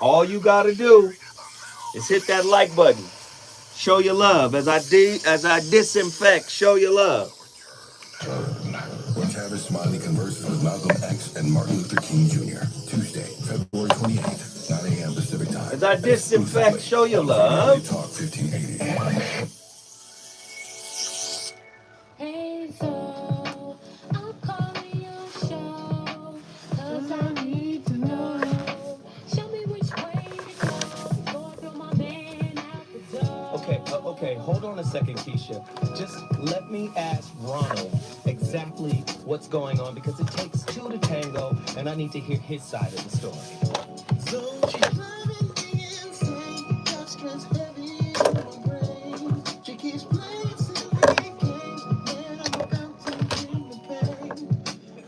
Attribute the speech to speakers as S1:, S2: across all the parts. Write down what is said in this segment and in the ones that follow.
S1: All you gotta do is hit that like button. Show your love as I disinfect. Show your love.
S2: When Travis Smiley converses with Malcolm X and Martin Luther King Jr. Tuesday, February 28th, 9 a.m. Pacific Time.
S1: As I disinfect,
S2: Exclusively
S1: show your
S2: on Reality
S1: love.
S2: Talk 1580.
S3: Hey, so I'm calling your show, 'cause I need to know. Show me which way to go before I throw my man out the door.
S1: Okay, hold on a second, Keisha. Just let me ask Ronald exactly what's going on because it takes two to tango, and I need to hear his side of the story. So she's driving me insane. Got stress heavy in my brain. She keeps playing silly games, and I'm about to bring the pain.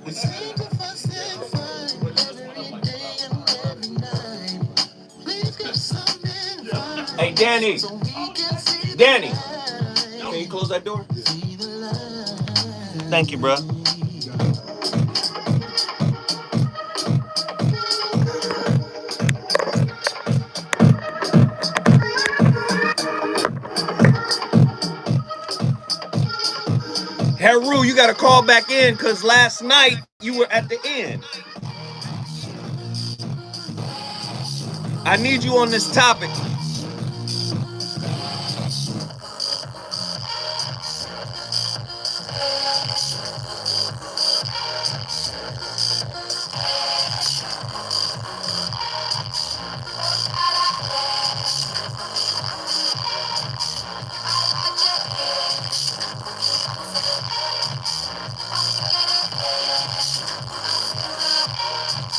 S1: We seem to fuss and fight every day and every night. Please get something right. Hey, Danny. So we can see Danny. Can you close that door? See the light. Thank you, bro. Haru, you got to call back in because last night you were at the end. I need you on this topic.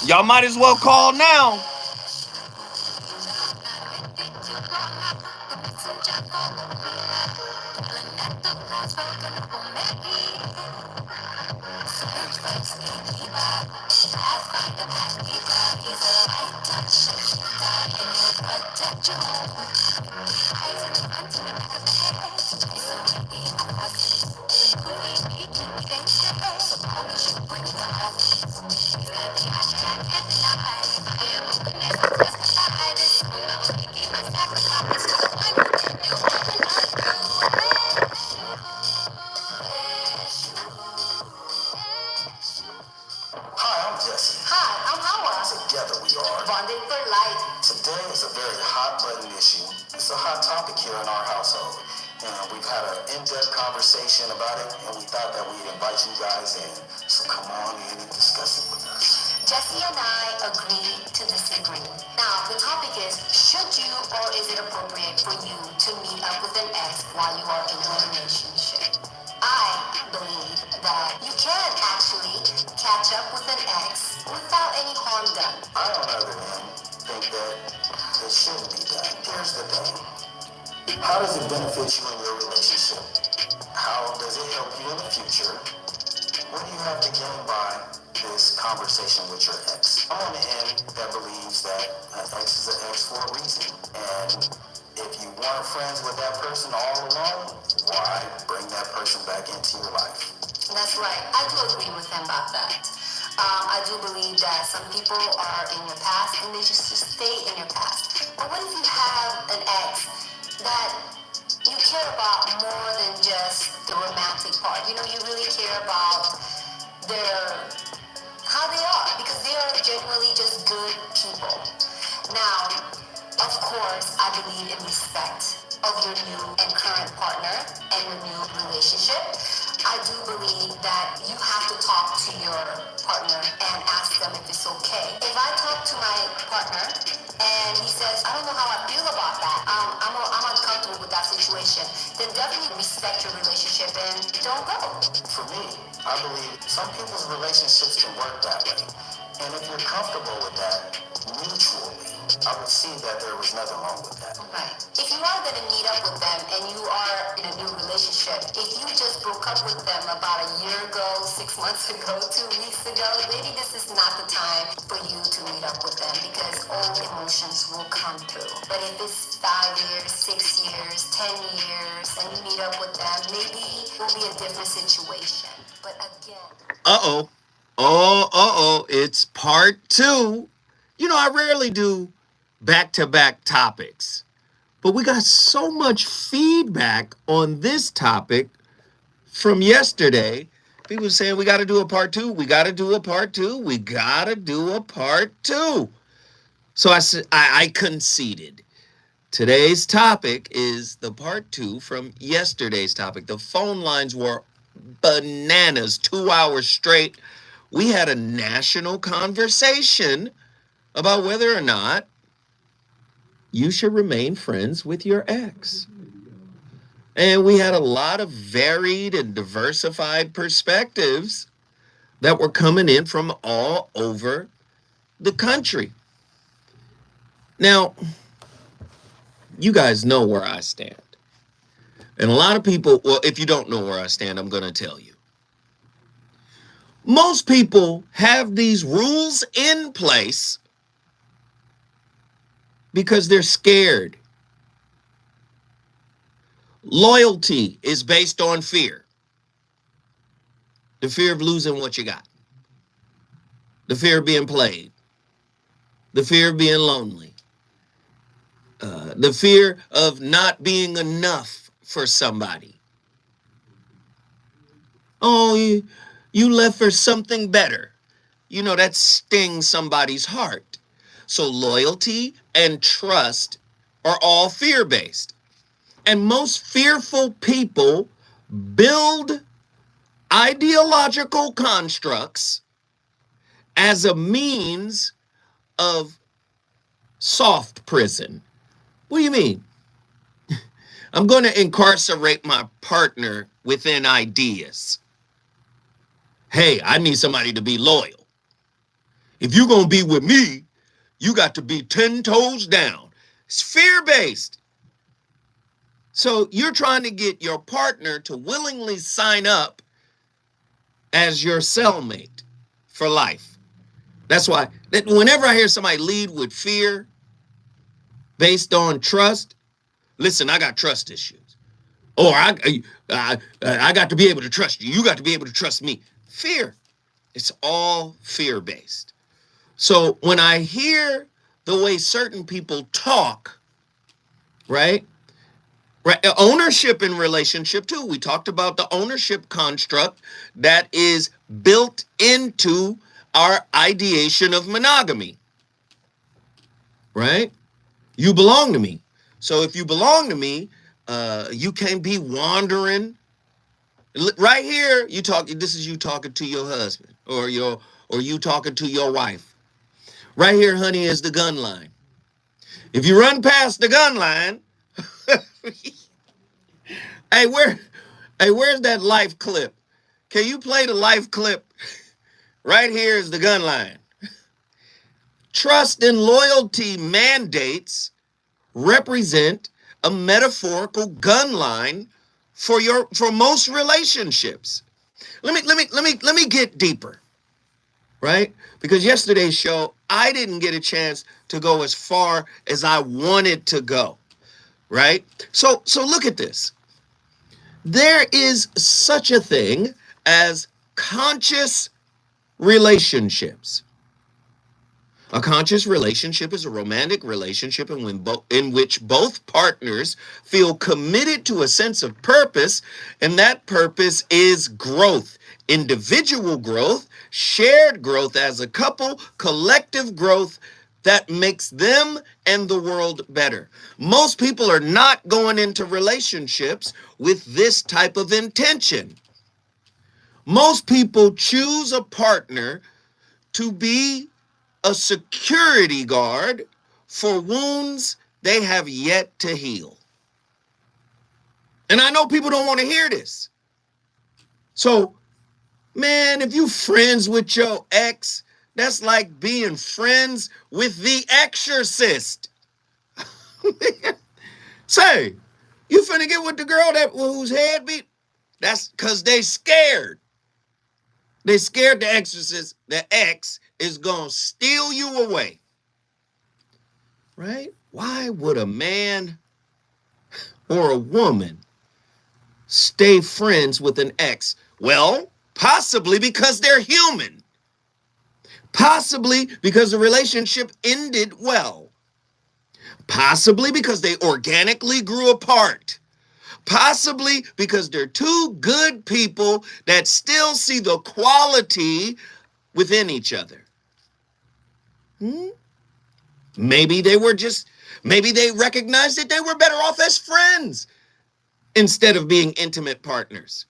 S1: Y'all might as well call now.
S4: Hi, I'm Jesse. Hi, I'm Howard. Together we are Bonding for Life. Today is a very hot button issue. It's a hot topic here in our household. And we've had an in-depth conversation about it, and we thought that we'd invite you guys in. So come on in and discuss it with us. Jesse and I agree to disagree. Now, the topic is, should you or is it appropriate for you to meet up with an ex while you are in a relationship? I believe that you can actually catch up with an ex without any harm done. I, on the other hand, think that it shouldn't be done. Here's the thing. How does it benefit you in your relationship? How does it help you in the future? What do you have to gain by this conversation with your ex? I'm on the end that believes that an ex is an ex for a reason. And if you weren't friends with that person all along, why bring that person back into your life? That's right. I do agree with him about that. I do believe that some people are in your past and they just stay in your past. But what if you have an ex that you care about more than just the romantic part? You know, you really care about their how they are because they are genuinely just good people. Now, of course, I believe in respect of your new and current partner and your new relationship. I do believe that you have to talk to your partner and ask them if it's okay. If I talk to my partner and he says, I don't know how I feel about that, I'm uncomfortable with that situation, then definitely respect your relationship and don't go. For me, I believe some people's relationships can work that way. And if you're comfortable with that, mutually, I would see that there was nothing wrong with that. Right. If you are going to meet up with them and you are in a new relationship, if you just broke up with them about a year ago, 6 months ago, 2 weeks ago, maybe this is not the time for you to meet up with them because old emotions will come through. But if it's 5 years, 6 years, 10 years, and you meet up with them, maybe it will be a different situation. But again...
S1: Uh-oh. It's part two. You know, I rarely do
S5: back-to-back topics. But we got so much feedback on this topic from yesterday. People saying we got to do a part two. We got to do a part two. We got to do a part two. So I said, I conceded. Today's topic is the part two from yesterday's topic. The phone lines were bananas, 2 hours straight. We had a national conversation about whether or not you should remain friends with your ex. And we had a lot of varied and diversified perspectives that were coming in from all over the country. Now, you guys know where I stand. And a lot of people, well, if you don't know where I stand, I'm going to tell you. Most people have these rules in place because they're scared. Loyalty is based on fear. The fear of losing what you got. The fear of being played. The fear of being lonely. The fear of not being enough for somebody. Oh, you left for something better. You know, that stings somebody's heart. So loyalty and trust are all fear-based. And most fearful people build ideological constructs as a means of soft prison. What do you mean? I'm going to incarcerate my partner within ideas. Hey, I need somebody to be loyal. If you're going to be with me, you got to be 10 toes down. It's fear-based. So you're trying to get your partner to willingly sign up as your cellmate for life. That's why that whenever I hear somebody lead with fear based on trust, listen, I got trust issues. Or I got to be able to trust you. You got to be able to trust me. Fear. It's all fear-based. So when I hear the way certain people talk, right? Right, ownership in relationship too. We talked about the ownership construct that is built into our ideation of monogamy. Right? You belong to me. So if you belong to me, you can't be wandering. Right here, this is you talking to your husband or you talking to your wife. Right here, honey, is the gun line. If you run past the gun line, where's that life clip? Can you play the life clip? Right here is the gun line. Trust and loyalty mandates represent a metaphorical gun line for most relationships. Let me get deeper. Right? Because yesterday's show, I didn't get a chance to go as far as I wanted to go. Right? So look at this. There is such a thing as conscious relationships. A conscious relationship is a romantic relationship in which both partners feel committed to a sense of purpose, and that purpose is growth, individual growth, shared growth as a couple, collective growth that makes them and the world better. Most people are not going into relationships with this type of intention. Most people choose a partner to be a security guard for wounds they have yet to heal. And I know people don't want to hear this. So, man, if you friends with your ex, that's like being friends with the exorcist. Say, you finna get with the girl whose head beat? That's because they scared. They scared the exorcist, the ex is going to steal you away. Right? Why would a man or a woman stay friends with an ex? Well, possibly because they're human. Possibly because the relationship ended well. Possibly because they organically grew apart. Possibly because they're two good people that still see the quality within each other. Maybe they recognized that they were better off as friends instead of being intimate partners.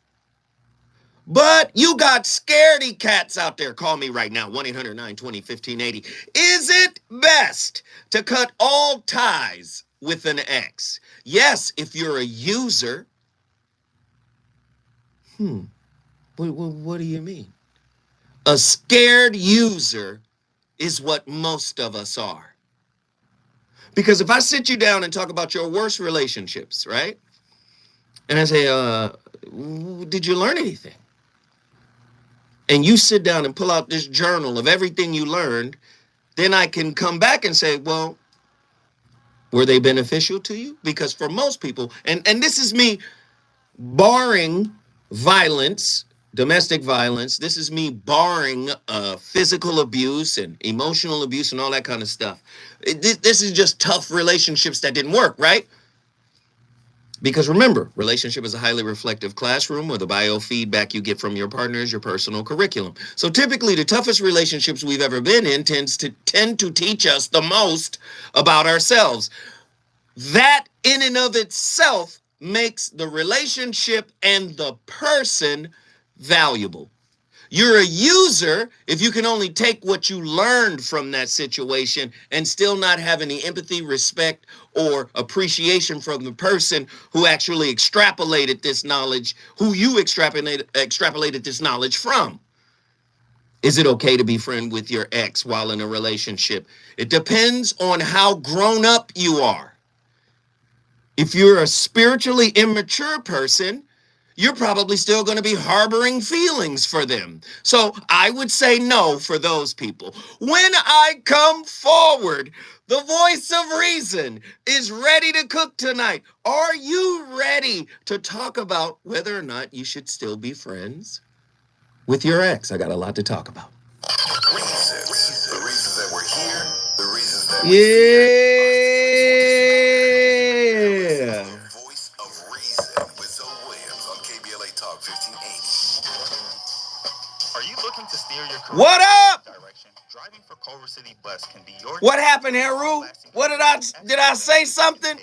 S5: But you got scaredy cats out there. Call me right now, 1-800-920-1580. Is it best to cut all ties with an ex? Yes, if you're a user. What do you mean? A scared user is what most of us are. Because if I sit you down and talk about your worst relationships, right? And I say, did you learn anything? And you sit down and pull out this journal of everything you learned, then I can come back and say, well, were they beneficial to you? Because for most people, and this is me barring violence, domestic violence, this is me barring physical abuse and emotional abuse and all that kind of stuff. This is just tough relationships that didn't work, right? Because remember, relationship is a highly reflective classroom where the biofeedback you get from your partner is your personal curriculum. So typically the toughest relationships we've ever been in tend to teach us the most about ourselves. That in and of itself makes the relationship and the person valuable. You're a user if you can only take what you learned from that situation and still not have any empathy, respect, or appreciation from the person who actually extrapolated this knowledge, who you extrapolated this knowledge from. Is it okay to be friends with your ex while in a relationship? It depends on how grown up you are. If you're a spiritually immature person, you're probably still going to be harboring feelings for them. So I would say no for those people. When I come forward, the voice of reason is ready to cook tonight. Are you ready to talk about whether or not you should still be friends with your ex? I got a lot to talk about.
S2: Reasons. The reasons that we're here. The reasons that
S5: Yeah.
S2: Voice of Reason with Zoe Williams on KBLA Talk 1580.
S6: Are you looking to steer your career
S5: What up?
S6: direction? Driving for Culver City Bus can be your
S5: What happened, Heru? What did I say something?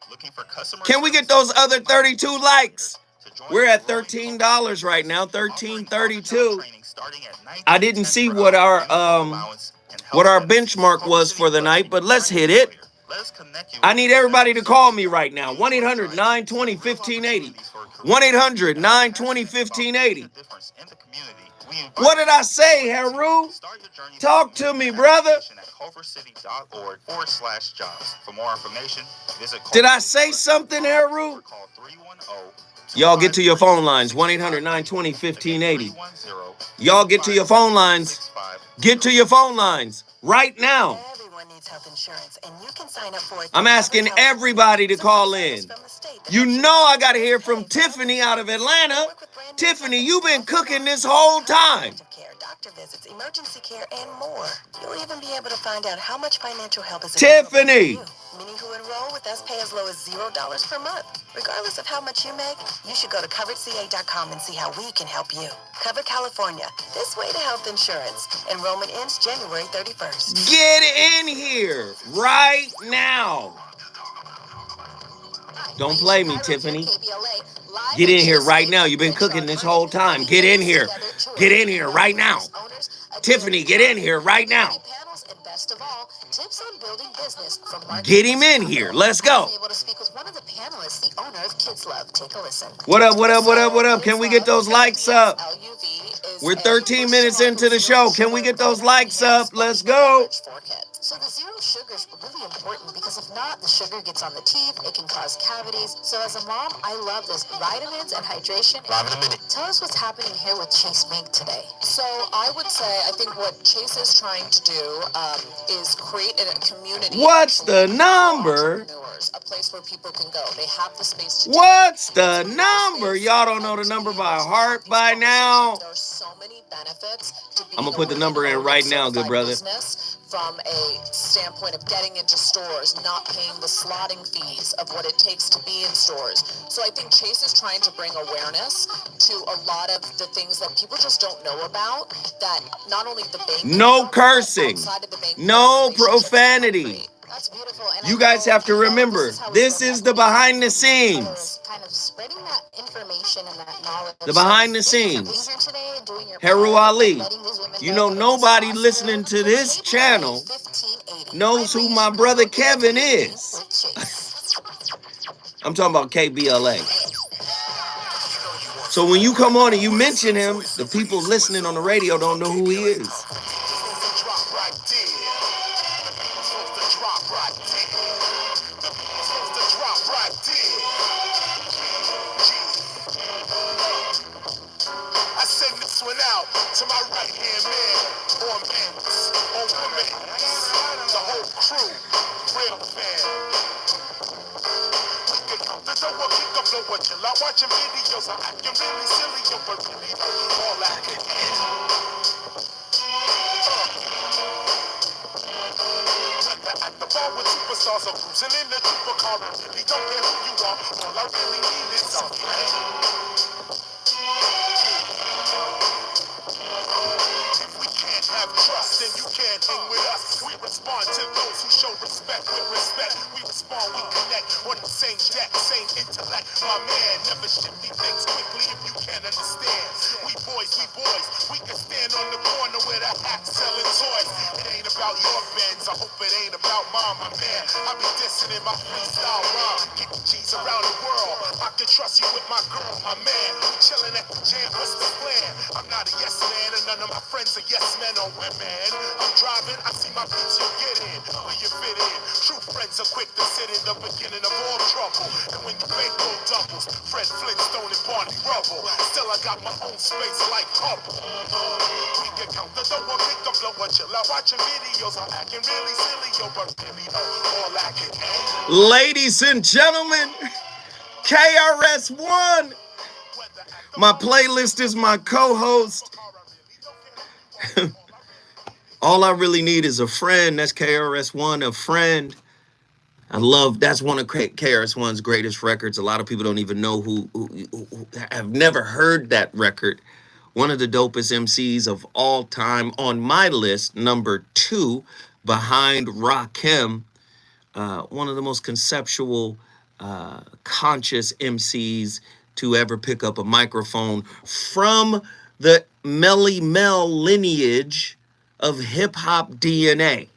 S6: Looking for customer
S5: Can we get those other 32 likes? We're at $13 right now, $13.32. I didn't see what our benchmark was for the night, but let's hit it. I need everybody to call me right now. 1-800-920-1580. 1-800-920-1580. What did I say, Heru? Talk to me, brother.
S6: For more information, visit.
S5: Did I say something, Heru? Y'all get to your phone lines, 1-800-920-1580. Y'all get to your phone lines. Get to your phone lines right now.
S7: Everyone needs health insurance, and you can sign up for it.
S5: I'm asking everybody to call in. You know I got to hear from Tiffany out of Atlanta. Tiffany, you've been cooking this whole time.
S7: Doctor visits, emergency care, and more. You'll even be able to find out how much financial help is
S5: Tiffany!
S7: available to you. Many who enroll with us pay as low as $0 per month. Regardless of how much you make, you should go to coveredca.com and see how we can help you. Covered California, this way to health insurance. Enrollment ends January 31st.
S5: Get in here right now. Don't play me, Tiffany. Get in here right now. You've been cooking this whole time. Get in here. Get in here right now. Tiffany, get in here right now. Get him in here. Let's go. What up, what up, what up, what up? Can we get those likes up? We're 13 minutes into the show. Can we get those likes up? Let's go.
S7: So the zero sugar is really important because if not, the sugar gets on the teeth. It can cause cavities. So as a mom, I love this. Vitamins and hydration. Tell us what's happening here with Chase Mink today.
S8: So I would say, I think what Chase is trying to do is create a community.
S5: What's the number
S8: stores a place where people can go. They have the space to do
S5: What's
S8: it.
S5: the
S8: It's a beautiful
S5: number?
S8: space,
S5: Y'all don't know
S8: and
S5: the
S8: to be
S5: number
S8: able
S5: by
S8: to have
S5: heart
S8: these
S5: by now.
S8: conversations, there are so many benefits to
S5: I'm
S8: being
S5: gonna
S8: a
S5: put the number in
S8: women-owned
S5: right
S8: and
S5: now, good
S8: certified
S5: brother.
S8: business, from a standpoint of getting into stores, not paying the slotting fees of what it takes to be in stores. So I think Chase is trying to bring awareness to a lot of the things that people just don't know about, that not only the bank can
S5: No
S8: help, but
S5: cursing,
S8: outside of the bank,
S5: no
S8: relationships can help
S5: profanity.
S8: create. That's beautiful. And
S5: You
S8: I
S5: guys
S8: know,
S5: have to
S8: this
S5: remember,
S8: is how we
S5: this
S8: build
S5: is the
S8: equity.
S5: behind the scenes.
S3: Kind of spreading that information and that knowledge.
S5: The behind the
S3: So, being
S5: scenes.
S3: here today and doing your
S5: Heru
S3: part,
S5: Ali.
S3: letting these women
S5: You
S3: know
S5: know,
S3: that it's
S5: nobody
S3: possible.
S5: listening to this channel
S3: 1580.
S5: knows who my brother Kevin is.
S3: With Chase.
S5: I'm talking about KBLA. So when you come on and you mention him, the people listening on the radio don't know who he is.
S4: I send this one out to my right-hand man, or men, or women, the whole crew, real fan. We can count the door, kick up the what you like, watching videos, I'm acting really silly, yo, but really all I can at the bar with superstars, I'm cruising in the super car, I really don't care who you are, all I really need is some fame. We can't have trust, and you can't hang with us. We respond to those who show respect with respect. We respond, we connect on the same deck, same intellect. My man, never shifty things quickly if you can't understand. We boys, we can stand on the corner with a hat selling toys. It ain't about your Benz, I hope it ain't about mine, my man. I be dissing in my freestyle rhyme, getting G's around the world. I can trust you with my girl, my man. We chilling at the jam, what's the plan? I'm not a yes man, and none of my friends are yes men or women. I'm driving, I see my peeps, you get in, where you fit in. True friends are quick to sit in the beginning of all trouble. And when you make no doubles, Fred Flintstone and Barney Rubble. Still I got my own space like Hubble. We can count the door, pick up the what you love, watching videos, I'm acting really silly, yo, but really all I can hang.
S5: Ladies and gentlemen, KRS-One. My playlist is my co-host. All I really need is a friend. That's KRS-One, a friend. That's one of KRS-One's greatest records. A lot of people don't even know who have never heard that record. One of the dopest MCs of all time on my list, number 2, behind Rakim. One of the most conceptual, conscious MCs to ever pick up a microphone from the Melly Mel lineage of hip-hop DNA.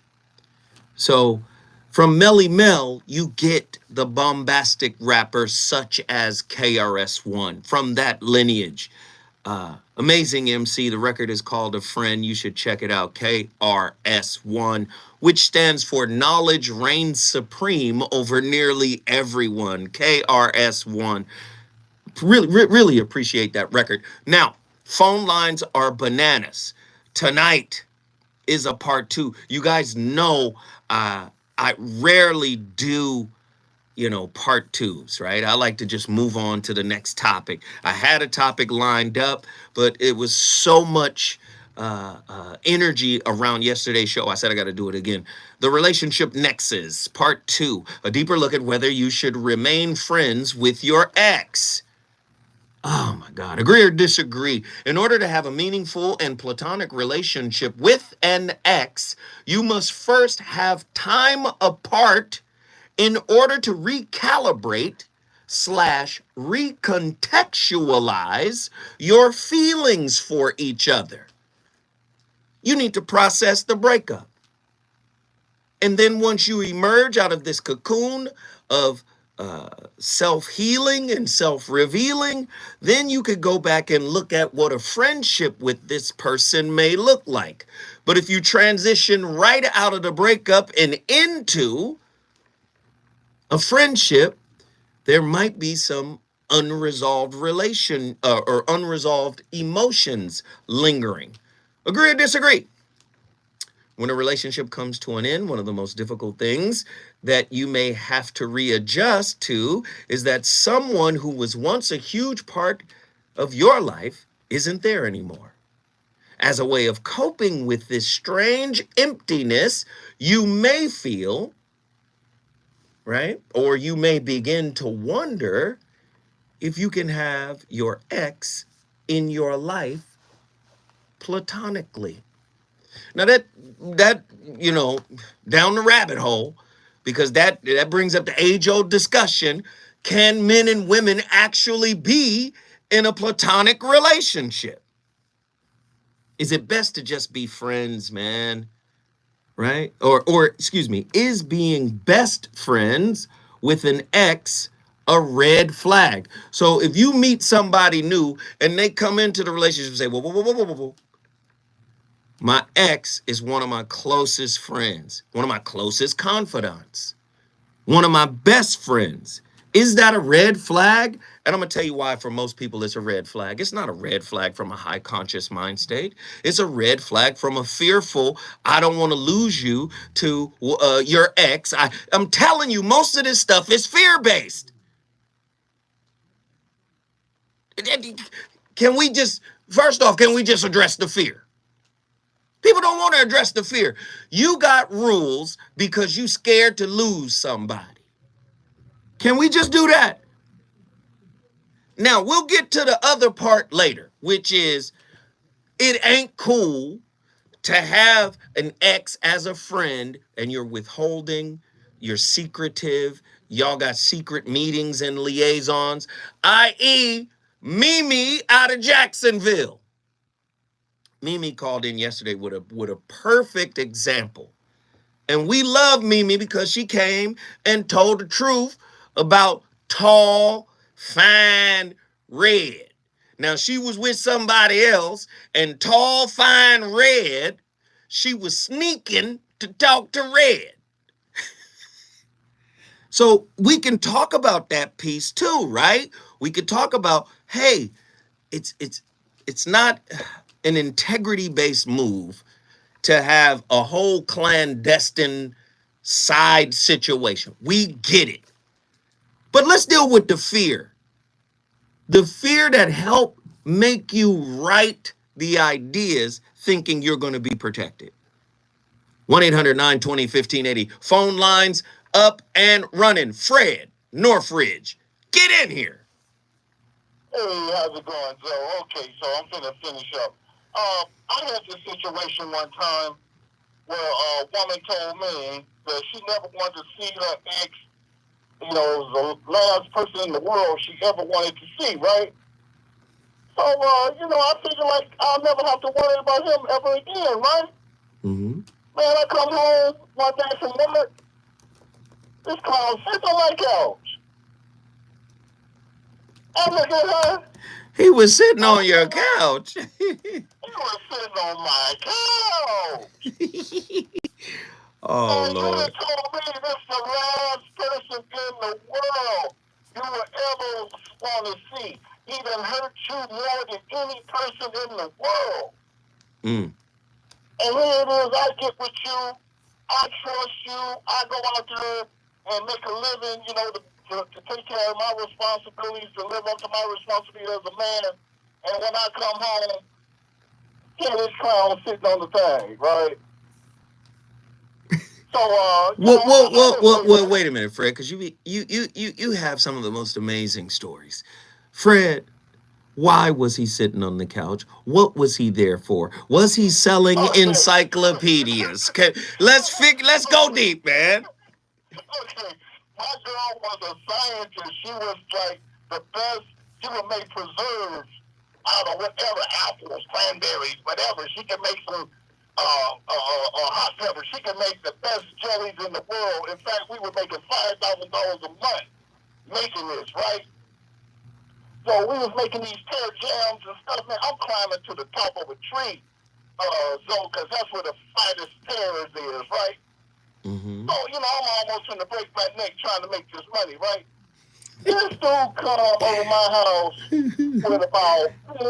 S5: So from Melly Mel, you get the bombastic rappers such as KRS-One from that lineage. Amazing MC. The record is called A Friend. You should check it out. KRS-One, which stands for Knowledge Reigns Supreme Over Nearly Everyone. KRS-One. Really appreciate that record. Now, phone lines are bananas. Tonight is a part 2. You guys know I rarely do part 2s, right? I like to just move on to the next topic. I had a topic lined up, but it was so much energy around yesterday's show. I said I got to do it again. The Relationship Nexus, part 2, a deeper look at whether you should remain friends with your ex. Oh my God. Agree or disagree? In order to have a meaningful and platonic relationship with an ex, you must first have time apart in order to recalibrate/recontextualize your feelings for each other. You need to process the breakup. And then once you emerge out of this cocoon of self-healing and self-revealing, then you could go back and look at what a friendship with this person may look like. But if you transition right out of the breakup and into a friendship, there might be some unresolved or unresolved emotions lingering. Agree or disagree? When a relationship comes to an end, one of the most difficult things that you may have to readjust to is that someone who was once a huge part of your life isn't there anymore. As a way of coping with this strange emptiness, you may feel, right? Or you may begin to wonder if you can have your ex in your life platonically. Now that down the rabbit hole, because that brings up the age-old discussion: can men and women actually be in a platonic relationship? Is it best to just be friends, man? Right? Or excuse me, is being best friends with an ex a red flag? So if you meet somebody new and they come into the relationship and say, whoa, whoa, whoa, whoa, whoa, whoa, my ex is one of my closest friends, one of my closest confidants, one of my best friends. Is that a red flag? And I'm going to tell you why for most people it's a red flag. It's not a red flag from a high conscious mind state. It's a red flag from a fearful, I don't want to lose you to your ex. I'm telling you, most of this stuff is fear-based. First off, can we just address the fear? People don't want to address the fear. You got rules because you scared to lose somebody. Can we just do that? Now, we'll get to the other part later, which is it ain't cool to have an ex as a friend and you're withholding, you're secretive, y'all got secret meetings and liaisons, i.e. Mimi out of Jacksonville. Mimi called in yesterday with a perfect example. And we love Mimi because she came and told the truth about tall, fine, red. Now, she was with somebody else, and tall, fine, red, she was sneaking to talk to red. So we can talk about that piece too, right? We could talk about, hey, it's not an integrity-based move to have a whole clandestine side situation. We get it. But let's deal with the fear. The fear that helped make you write the ideas thinking you're going to be protected. 1-800-920-1580. Phone lines up and running. Fred, Northridge, get in here.
S9: Hey, how's it going, Joe? Okay, so I'm finna finish up. I had this situation one time where a woman told me that she never wanted to see her ex. You know, it was the last person in the world she ever wanted to see, right? So, I figure like I'll never have to worry about him ever again, right?
S5: Mm-hmm.
S9: Man, I come home one day from work. This clown sits on my couch. I look at her.
S5: He was sitting on your couch.
S9: He was sitting on my couch.
S5: Oh,
S9: and
S5: Lord.
S9: you told me this is the last person in the world you would ever want to see. He done hurt you more than any person in the world.
S5: Mm.
S9: And here it is, I get with you, I trust you, I go out there and make a living, to take care of my responsibilities, to live up to my responsibility as a man. And when I come home, here this clown sitting on the thing, right? So,
S5: Well, wait a minute, Fred, because you have some of the most amazing stories. Fred, why was he sitting on the couch? What was he there for? Was he selling encyclopedias? Let's go deep, man.
S9: Okay, my girl was a scientist. She was like the best. She would make preserves out of whatever, apples, cranberries, whatever. She could make some hot peppers. She could make the best jellies in the world. In fact, we were making $5,000 a month making this, right? So we was making these pear jams and stuff. Man, I'm climbing to the top of a tree, because that's where the finest pears is, right?
S5: Mm-hmm.
S9: So, I'm almost going to break my neck trying to make this money, right? This dude come over my house with about 8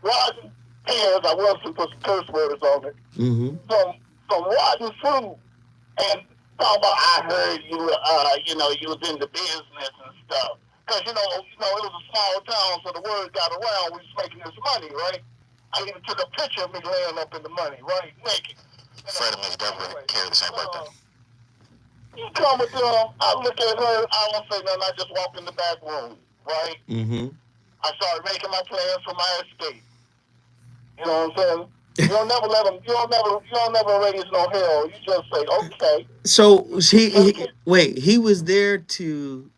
S9: rotten pears. I was to put some curse words on it.
S5: Mm-hmm.
S9: Some some rotten fruit and talk about, I heard you, you was in the business and stuff. Because, it was a small town, so the word got around, we was making this money, right? I even took a picture of me laying up in the money, right? Naked.
S6: Fred and Miss Deborah carry the same birthday.
S9: You come with them, I look at her, I don't say nothing, I just walk in the back room, right?
S5: Mm-hmm.
S9: I started making my plans for my estate. You know what I'm saying? You don't never let them, you don't never raise no hell. You just say, okay.
S5: So he was there to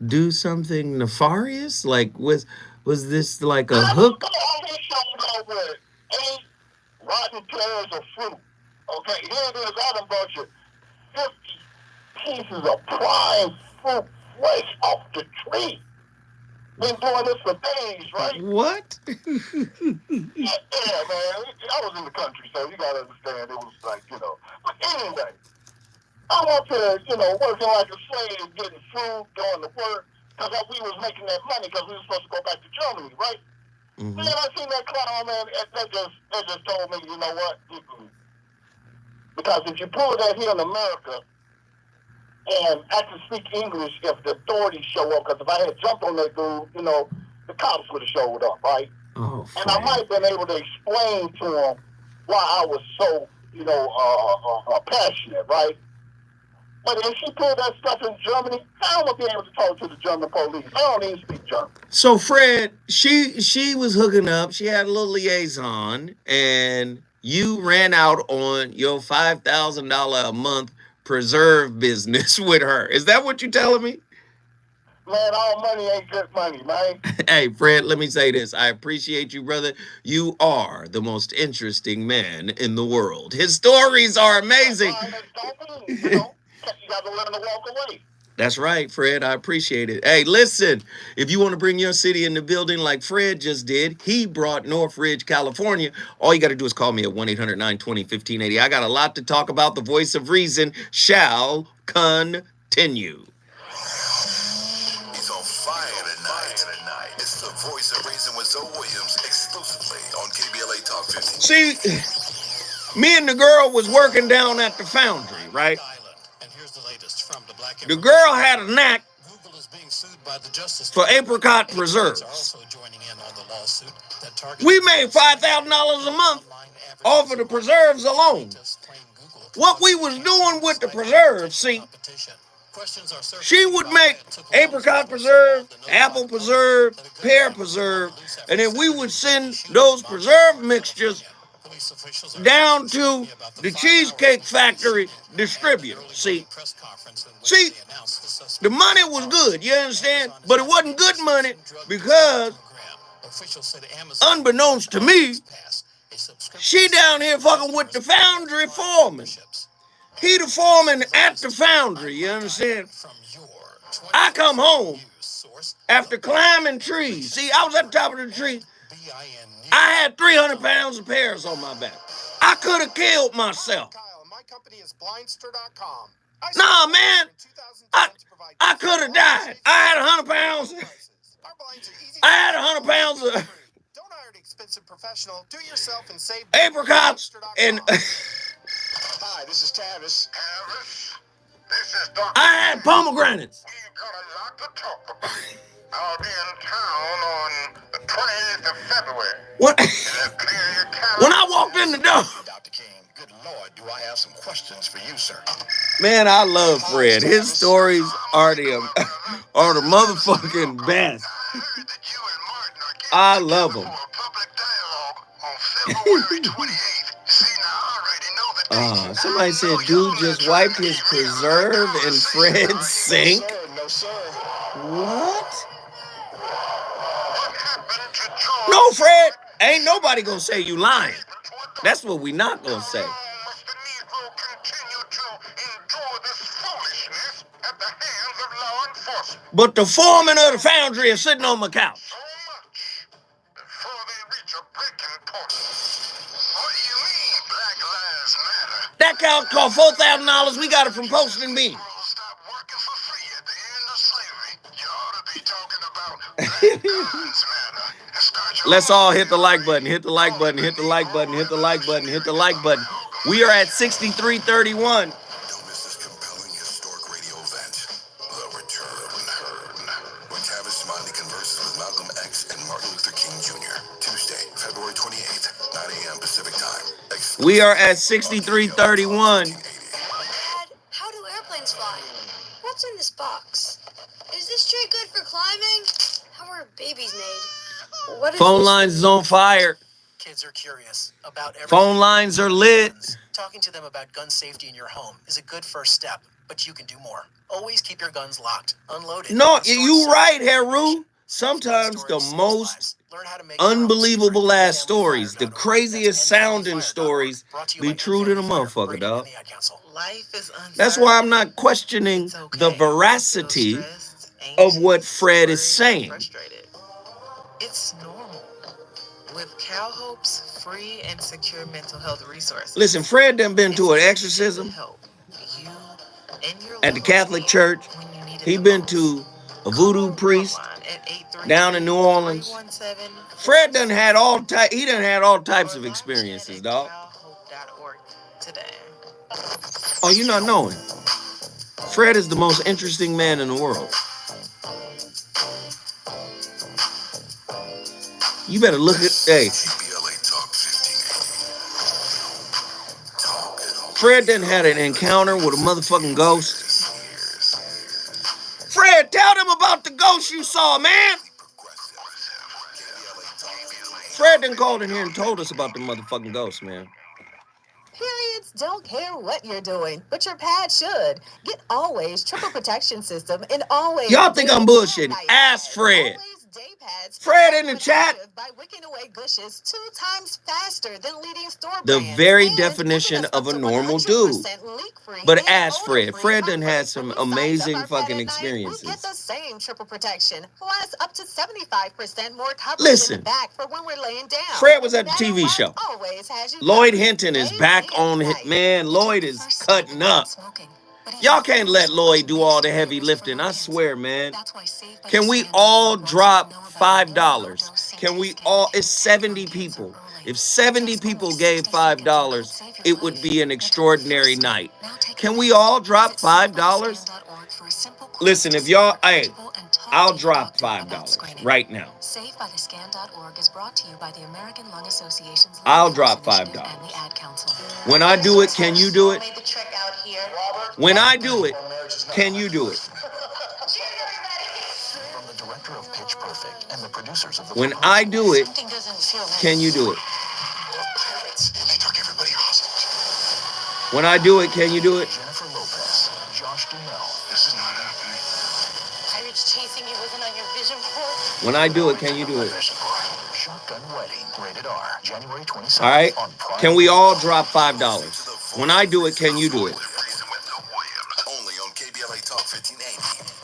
S5: do something nefarious? Like was this like a hook?
S9: I showed up with 8 rotten pears of fruit. Okay, here it is. I done brought you 50 pieces of prime fruit fresh off the tree. Been doing this for days, right?
S5: What?
S9: Yeah, man. I was in the country, so you gotta understand. It was like, But anyway, I went to, working like a slave, getting food, going to work, because we was making that money because we were supposed to go back to Germany, right?
S5: Mm-hmm.
S9: And then I seen that clown, man, that just told me, you know what? Because if you pull that here in America, and I can speak English if the authorities show up, because if I had jumped on that dude, the cops would have showed up, right?
S5: Oh,
S9: and I might have been able to explain to him why I was so, passionate, right? But if she pulled that stuff in Germany, I don't be able to talk to the German police. I don't even speak German.
S5: So Fred, she was hooking up. She had a little liaison, and you ran out on your $5,000 a month preserve business with her. Is that what you're telling me?
S9: Man, all money ain't good money, man.
S5: Hey, Fred, let me say this. I appreciate you, brother. You are the most interesting man in the world. His stories are amazing.
S9: You got to learn to walk away.
S5: That's right, Fred. I appreciate it. Hey, listen, if you want to bring your city in the building like Fred just did, he brought Northridge, California. All you got to do is call me at 1-800-920-1580. I got a lot to talk about. The voice of reason shall continue.
S2: He's on fire tonight. It's the voice of reason with Zoe Williams exclusively on KBLA Talk 15.
S5: See, me and the girl was working down at the foundry, right? The girl had a knack for apricot preserves. We made $5,000 a month off of the preserves alone. What we was doing with the preserves, see, she would make apricot preserve, apple preserve, pear preserve, and then we would send those preserve mixtures down to the Cheesecake Factory distributor. See, the money was good, you understand? But it wasn't good money because, unbeknownst to me, she down here fucking with the foundry foreman. He the foreman at the foundry, you understand? I come home after climbing trees. See, I was at the top of the tree. I had 300 pounds of pears on my back. I could have killed myself. Nah, man. I could have died. I had 100 pounds. I had 100 pounds of apricots and
S9: Hi, this is Tavis. Tavis, this is Dr.
S5: I had pomegranates.
S9: We got a lot to talk about. I'll be in town on the 20th of February.
S5: When I walked in the door.
S9: Dr. King, good Lord, do I have some questions for you, sir?
S5: Man, I love Fred. His stories are the motherfucking best. I love them. Somebody said dude just wiped his preserve in Fred's sink.
S9: No, sir.
S5: What? No, Fred. Ain't nobody gonna say you lying. That's what we not gonna say. But the foreman of the foundry is sitting on my couch. That couch cost $4,000. We got it from Poston and Bean. Let's all hit the like button. Hit the like button. Hit the like button. Hit the like button. Hit the like button. We are at 6331.
S2: Don't miss this compelling historic radio event, The Return. When Tavis Smiley converses with Malcolm X and Martin Luther King Jr. Tuesday, February 28th, 9 a.m. Pacific Time.
S5: We are at 6331.
S3: Dad, how do airplanes fly? What's in this box? Is this tray good for climbing? How are babies made? What is
S5: Phone
S3: this?
S5: lines is on fire.
S10: Kids are curious about everything.
S5: Phone lines are lit.
S10: Talking to them about gun safety in your home is a good first step, but you can do more. Always keep your guns locked, unloaded.
S5: No,
S10: and stored
S5: you
S10: somewhere.
S5: right, Heru. Sometimes the most unbelievable ass stories, the craziest sounding stories, be true to the motherfucker, dog.
S7: Life is uncertain.
S5: That's why I'm not questioning
S7: It's okay.
S5: the veracity
S7: Feel stressed,
S5: of what
S7: anxious,
S5: Fred is
S7: worried,
S5: saying.
S7: frustrated. It's normal. With CalHope's free and secure mental health resources.
S5: Listen, Fred done been to an
S7: it's
S5: exorcism
S7: help you and your
S5: at the
S7: loved
S5: Catholic
S7: ones
S5: Church.
S7: when you need it
S5: He
S7: the
S5: been
S7: most.
S5: to a voodoo
S7: Call
S5: priest
S7: Frontline at 833
S5: down in New Orleans.
S7: 317
S5: Fred done had he done had all types of experiences, dog.
S7: calhope.org today.
S5: Oh, you not knowing? Fred is the most interesting man in the world. You better look at, hey,
S2: KBLA Talk 1580.
S5: Fred done had an encounter with a motherfucking ghost. Fred, tell them about the ghost you saw, man. Fred done called in here and told us about the motherfucking ghost, man.
S7: Periods don't care what you're doing, but your pad should. Get Always Triple Protection System and Always.
S5: Y'all think I'm bullshitting? Ask Fred.
S7: Always day pads.
S5: Fred in the chat.
S7: By wicking away gushes 2 times faster than leading store
S5: The
S7: brands.
S5: very
S7: And
S5: definition
S7: giving us
S5: of
S7: up
S5: a
S7: to
S5: normal
S7: 100%
S5: dude.
S7: leak-free
S5: But
S7: and
S5: ask Fred.
S7: odor-free
S5: Fred done had
S7: comfort.
S5: some
S7: When we size up
S5: amazing
S7: our
S5: fucking
S7: pad at night, we get
S5: experiences.
S7: the same triple protection, plus up to 75% more coverage in
S5: Listen,
S7: the back for when we're laying down.
S5: Fred was at the
S7: That
S5: TV
S7: Always
S5: show.
S7: always has you
S5: Lloyd
S7: covered.
S5: Hinton is
S7: Day
S5: back
S7: and
S5: on it.
S7: night.
S5: Man, Lloyd is cutting up. Y'all can't let Lloyd do all the heavy lifting. I swear, man. Can we all drop $5? Can we all, it's 70 people. If 70 people gave $5, it would be an extraordinary night. Can we all drop $5? Listen, if y'all, hey, I'll drop $5 right now.
S11: SaveByTheScan.org is brought to you by the American Lung Association's
S5: I'll drop $5.
S11: and the Ad Council.
S5: When I do it, can you do it? When I do it, can you do it?
S10: From the director of Pitch Perfect and the producers of the
S5: When I do it,
S7: Something doesn't feel right.
S5: can you do it?
S2: They took everybody hostage.
S5: When I do it, can you do it?
S10: Jennifer Lopez, Josh Duhamel,
S2: This is not happening.
S7: Pirates chasing you wasn't on your vision board.
S5: When I do it, can you do it?
S10: Shotgun Wedding, rated R, January 27th.
S5: All right.
S10: On Prime
S5: Can we
S10: Video.
S5: all drop $5? When I do it, can you do it?
S2: Only on KBLA Talk 1580.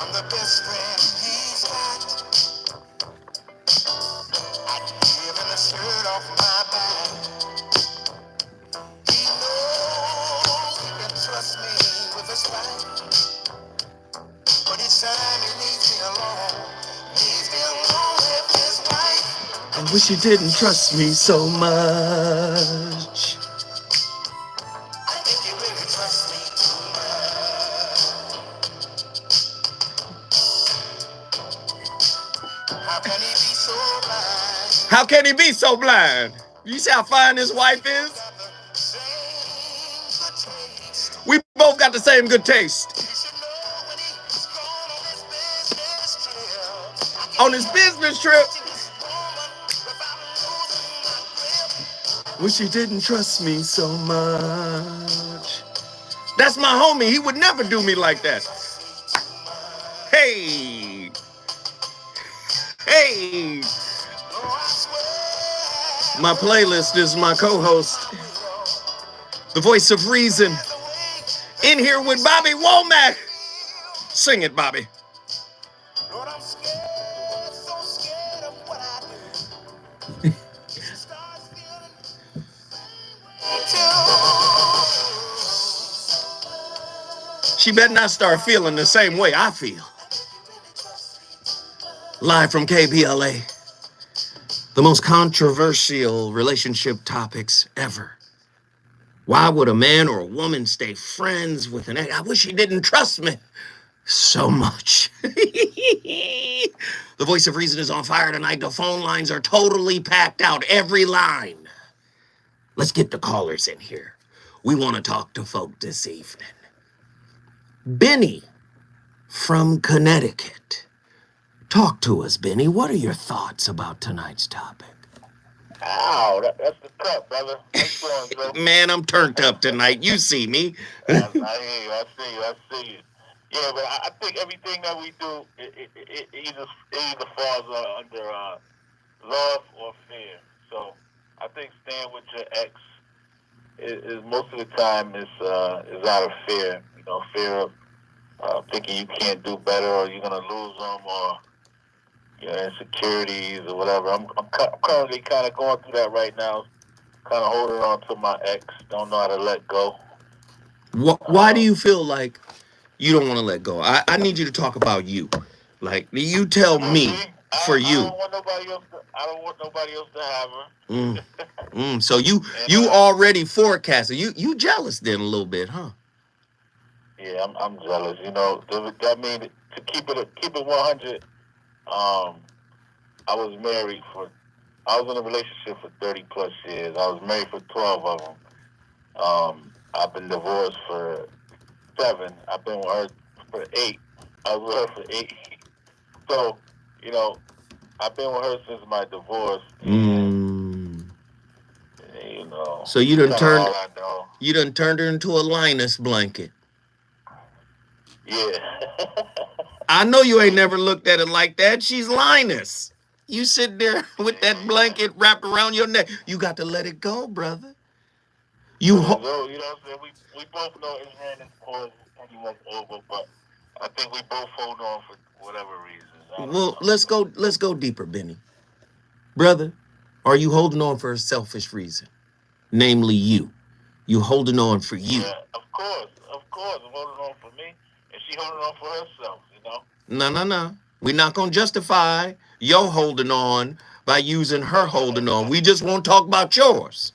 S4: I'm the best friend he's got. I give him the shirt off my back. He knows he can trust me with his life. But each time he leaves me alone, leaves me alone with his wife.
S5: I wish you didn't trust me so much.
S4: I think he really trusts me too much. How can he be so blind?
S5: How can he be so blind? You see how fine his wife is?
S4: Got the same good taste.
S5: We both got the same good taste.
S4: You should know when he's gone on his business trip.
S5: On his business trip,
S4: This woman without losing my grip.
S5: wish you didn't trust me so much. That's my homie. He would never do me like that. Hey. Hey.
S4: Oh, I swear.
S5: My playlist is my co-host. the voice of reason, in here with Bobby Womack. Sing it, Bobby.
S2: Lord, I'm scared, so scared of what I do. Start feeling
S5: She better not start feeling the same way I feel. Live from KBLA, the most controversial relationship topics ever. Why would a man or a woman stay friends with an ex? I wish he didn't trust me so much. The voice of reason is on fire tonight. The phone lines are totally packed out, every line. Let's get the callers in here. We want to talk to folk this evening. Benny from Connecticut. Talk to us, Benny. What are your thoughts about tonight's topic?
S9: Ow, that's the cut, brother. What's going, bro?
S5: Man, I'm turned up tonight. You see me.
S9: I hear you. I see you. Yeah, but I think everything that we do, it either falls under love or fear. So I think staying with your ex is most of the time is out of fear. You know, fear of thinking you can't do better or you're gonna lose them or insecurities or whatever. I'm currently kind of going through that right now. Kind of holding on to my ex. Don't know how to let go.
S5: Why do you feel like you don't want to let go? I need you to talk about you. Like, you tell me for you.
S9: I don't want nobody else to have her.
S5: So you already forecasted. You jealous then a little bit, huh?
S9: Yeah, I'm jealous. You know, that means to keep it 100. I was in a relationship for 30 plus years. I was married for 12 of them. I've been divorced for 7. I've been with her for 8. I was with her for 8. So, I've been with her since my divorce. And,
S5: so you done turned her into a Linus blanket.
S9: Yeah.
S5: I know you ain't never looked at it like that. She's Linus. You sit there with that blanket wrapped around your neck. You got to let it go, brother.
S9: You know what I'm saying? We both know it's ran its course pretty much over, but I think we both hold on for whatever reasons.
S5: Well, let's go deeper, Benny. Brother, are you holding on for a selfish reason? Namely you. You holding on for you.
S9: Yeah, of course. I'm holding on for me, and she holding on for herself,
S5: No. We're not going to justify your holding on by using her holding on. We just won't talk about yours.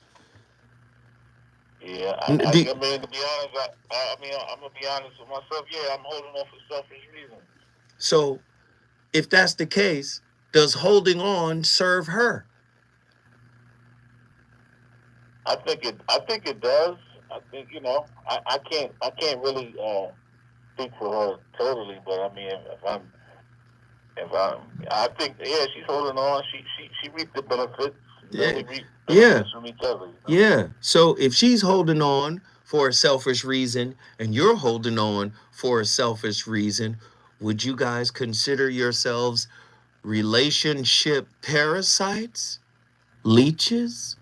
S9: Yeah, I mean, to be honest, I'm going to be honest with myself. Yeah, I'm holding on for selfish reasons.
S5: So, if that's the case, does holding on serve her?
S9: I think it does. I think, I can't really speak for her totally, but I mean, I think, yeah, she's holding on. She reaped the benefits. From each other.
S5: Yeah. So if she's holding on for a selfish reason and you're holding on for a selfish reason, would you guys consider yourselves relationship parasites? Leeches?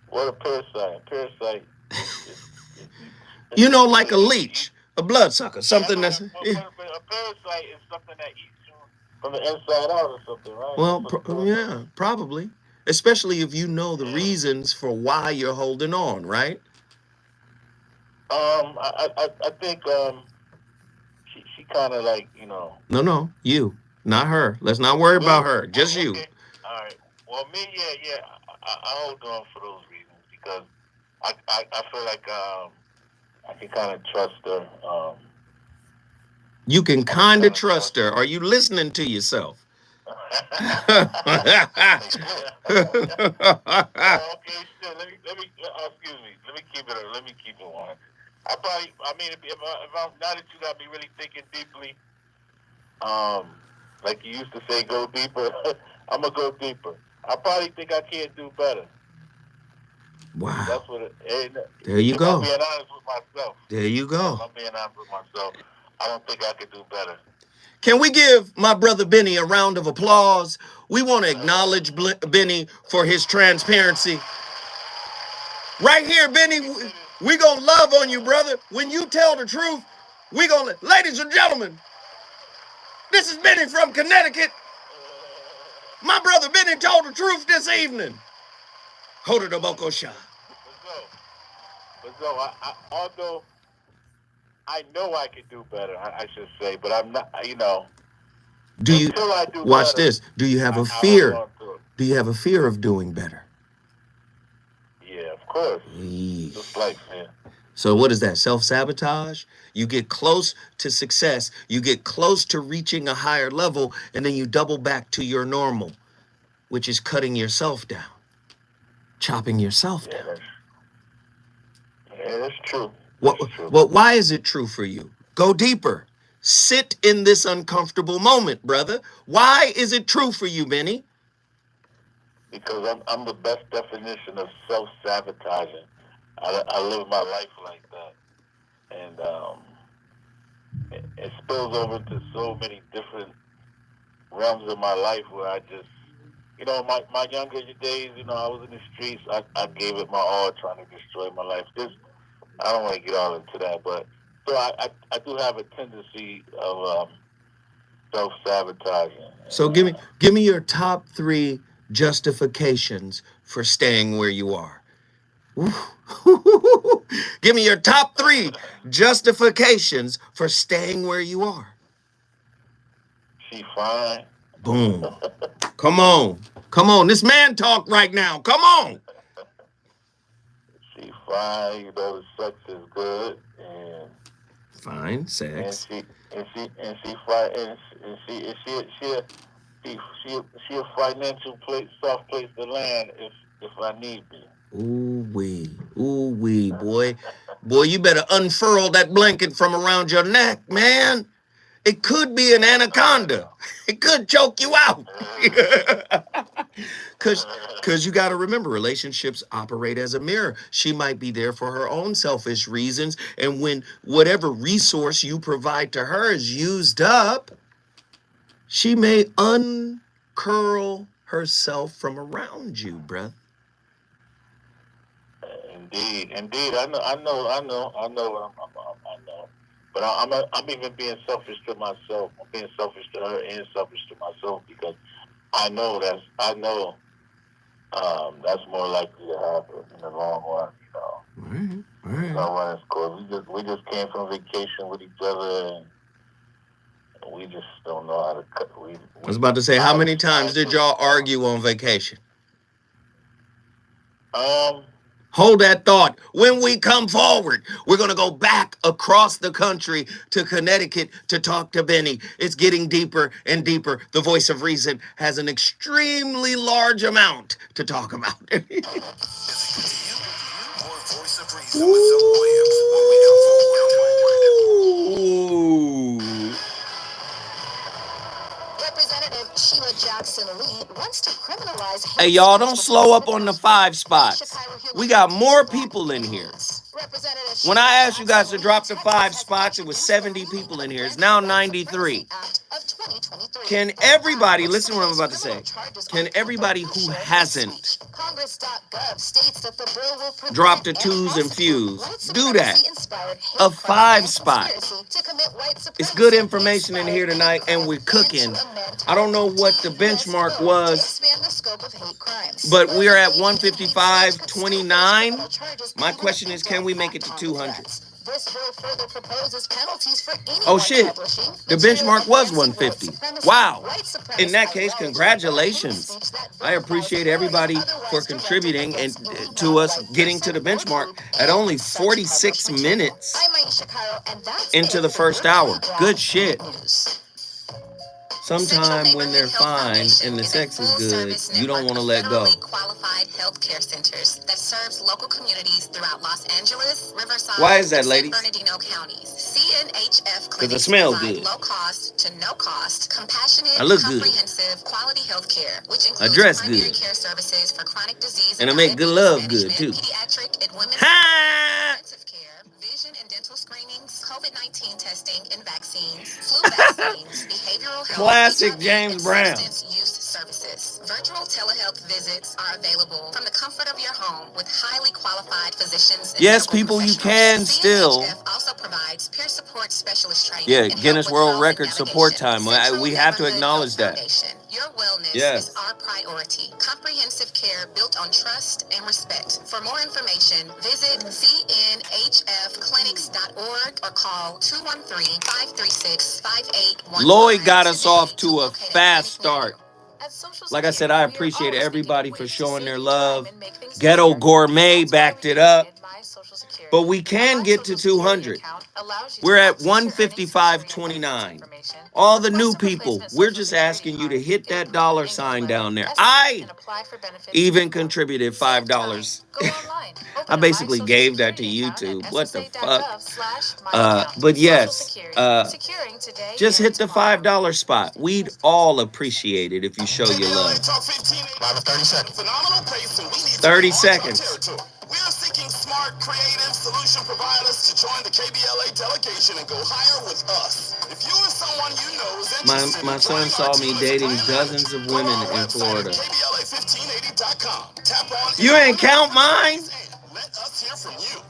S9: What a parasite? Parasite.
S5: Like a leech, a bloodsucker, something that's...
S9: A parasite is something that eats you from the inside out or something, right?
S5: Well, probably. Especially if you know the reasons for why you're holding on, right?
S9: I think she kind of like,
S5: No, you, not her. Let's not worry about her. Just you.
S9: Okay. All right. Well, me, yeah. I hold on for those reasons because I feel like I can kind of trust her.
S5: You can kind of trust her. Are you listening to yourself?
S9: Okay, shit. Let me keep it on. If I'm now that you got me really thinking deeply, like you used to say, go deeper. I'm gonna go deeper. I probably think I can't do better.
S5: Wow.
S9: That's what it is.
S5: There you go.
S9: I'm being honest with myself.
S5: There you go.
S9: I'm being honest with myself. I don't think I could do better.
S5: Can we give my brother Benny a round of applause? We want to acknowledge Benny for his transparency. Right here, Benny, we gonna love on you, brother. When you tell the truth, we gonna, ladies and gentlemen, this is Benny from Connecticut. My brother Benny told the truth this evening. Hold it, Boko Shah.
S9: But so, although I know I can do better, I should say, but I'm not,
S5: Do you,
S9: until I do
S5: watch
S9: better,
S5: this, do you have a
S9: I'll
S5: fear?
S9: hold on to it.
S5: Do you have a fear of doing better?
S9: Yeah, of course.
S5: Eesh.
S9: Just like, man.
S5: So what is that? Self-sabotage? You get close to success, you get close to reaching a higher level, and then you double back to your normal, which is cutting yourself down, chopping yourself down.
S9: That's true.
S5: Well, why is it true for you? Go deeper. Sit in this uncomfortable moment, brother. Why is it true for you, Benny?
S9: Because I'm the best definition of self-sabotaging. I live my life like that. And it spills over into so many different realms of my life where I just, my younger days, I was in the streets. I gave it my all trying to destroy my life. I don't want to get all into that, but so I do have a tendency of self-sabotaging.
S5: So give me your top 3 justifications for staying where you are. Give me your top 3 justifications for staying where you are.
S9: She fine.
S5: Boom. Come on. This man talk right now. Come on.
S9: She fine. The sex is good and
S5: fine sex.
S9: She fine and she a financial soft place to land if I need be.
S5: Ooh wee, boy. Boy, you better unfurl that blanket from around your neck, man. It could be an anaconda. It could choke you out. Because you got to remember, relationships operate as a mirror. She might be there for her own selfish reasons. And when whatever resource you provide to her is used up, she may uncurl herself from around you, bruh.
S9: Indeed. I know what I know. But I'm even being selfish to myself. I'm being selfish to her and selfish to myself because I know that's more likely to happen in the long run.
S5: All right.
S9: No running score. We just came from vacation with each other and we just don't know how to cut.
S5: I was about to say, how many times did y'all argue on vacation? Hold that thought. When we come forward, we're going to go back across the country to Connecticut to talk to Benny. It's getting deeper and deeper. The voice of reason has an extremely large amount to talk about.
S2: More voice of reason with Zoe Williams when we come forward.
S5: Ooh.
S7: Representative Sheila Jackson Lee wants to criminalize.
S5: Hey, y'all, don't slow up on the 5 spots. We got more people in here. When I asked you guys to drop the 5 spots, it was 70 people in here. It's now 93. Can everybody, listen to what I'm about to say, can everybody who hasn't dropped the 2s and fews do that? A 5 spot. It's good information in here tonight, and we're cooking. I don't know what the benchmark was, but we are at 155.29. My question is, can we make it to 200? Oh shit, the benchmark was 150. Wow. In that case, congratulations. I appreciate everybody for contributing and to us getting to the benchmark at only 46 minutes into the first hour. Good shit. Sometime when they're fine and the sex is good, you don't want to let go.
S7: Qualified healthcare centers that serves local communities throughout Los Angeles, Riverside,
S5: Why is that,
S7: and
S5: ladies?
S7: San Bernardino counties. CNHF
S5: Because it
S7: clinics
S5: smells
S7: provide
S5: good.
S7: low cost to no cost, compassionate,
S5: I look good.
S7: comprehensive, quality healthcare, which includes
S5: dress
S7: primary
S5: good.
S7: care services for chronic disease
S5: And I make good love good,
S7: management,
S5: too.
S7: pediatric and women's
S5: Ha!
S7: intensive care, vision and dental screenings, COVID-19 testing and vaccines, flu vaccines, behavioral health,
S5: Classic
S7: HIV,
S5: James
S7: and
S5: Brown.
S7: substance use services. Virtual telehealth visits are available from the comfort of your home with highly qualified physicians and
S5: Yes,
S7: medical
S5: people, you
S7: professionals.
S5: can still.
S7: CNHF also provides peer support specialist training
S5: Yeah,
S7: and help
S5: Guinness
S7: with
S5: World
S7: health and
S5: Record support
S7: navigation.
S5: time.
S7: Central
S5: We have to
S7: Neighborhood
S5: acknowledge
S7: Health
S5: that.
S7: Foundation. Your wellness
S5: Yes.
S7: is our priority. Comprehensive care built on trust and respect. For more information, visit cnhfclinics.org or call 213-536-5811.
S5: Lloyd got us
S7: Today,
S5: off
S7: to
S5: to a
S7: locate a
S5: fast
S7: clinic near you.
S5: start.
S7: At Social
S5: Like I said,
S7: Security,
S5: I
S7: we are
S5: appreciate
S7: always thinking of
S5: everybody for
S7: ways to
S5: showing
S7: save
S5: their
S7: you
S5: love.
S7: time and make things
S5: Ghetto
S7: easier.
S5: Gourmet
S7: That's why
S5: backed
S7: we
S5: it up.
S7: created My Social Security.
S5: But we
S7: A
S5: can
S7: My
S5: get to
S7: Social Security
S5: 200.
S7: account allows you
S5: We're
S7: to
S5: at
S7: access your earnings, history, and benefits
S5: 155.29.
S7: information,
S5: All the
S7: request
S5: new
S7: a
S5: people,
S7: replacement
S5: we're
S7: Social
S5: just
S7: Security
S5: asking you to
S7: card,
S5: hit
S7: get a
S5: that
S7: proof of
S5: dollar
S7: income
S5: sign
S7: letter,
S5: down there.
S7: estimate, and apply for benefits
S5: Even
S7: and more.
S5: contributed
S7: Save time.
S5: $5.
S7: Go online.
S5: I
S7: Open a My
S5: basically
S7: Social
S5: gave that to
S7: Security account
S5: YouTube.
S7: at
S5: What the fuck?
S7: ssa.gov/myaccount.
S5: But
S7: Social
S5: yes,
S7: Security. Securing today
S5: just
S7: and
S5: hit the
S7: tomorrow.
S5: $5 spot. We'd all appreciate it if you show your love.
S2: Talk 30 seconds. Phenomenal pace, and we need
S5: 30 seconds.
S2: We are seeking smart, creative solution providers to join the KBLA delegation and go higher with us. If you or someone you know is interested
S5: My
S2: in
S5: son
S2: joining our
S5: saw me
S2: team as a
S5: dating
S2: brand
S5: dozens
S2: manager,
S5: of
S2: go to
S5: women
S2: our
S5: in
S2: website
S5: Florida.
S2: at KBLA1580.com. Tap on
S5: You ain't count mine?
S2: let us hear from you.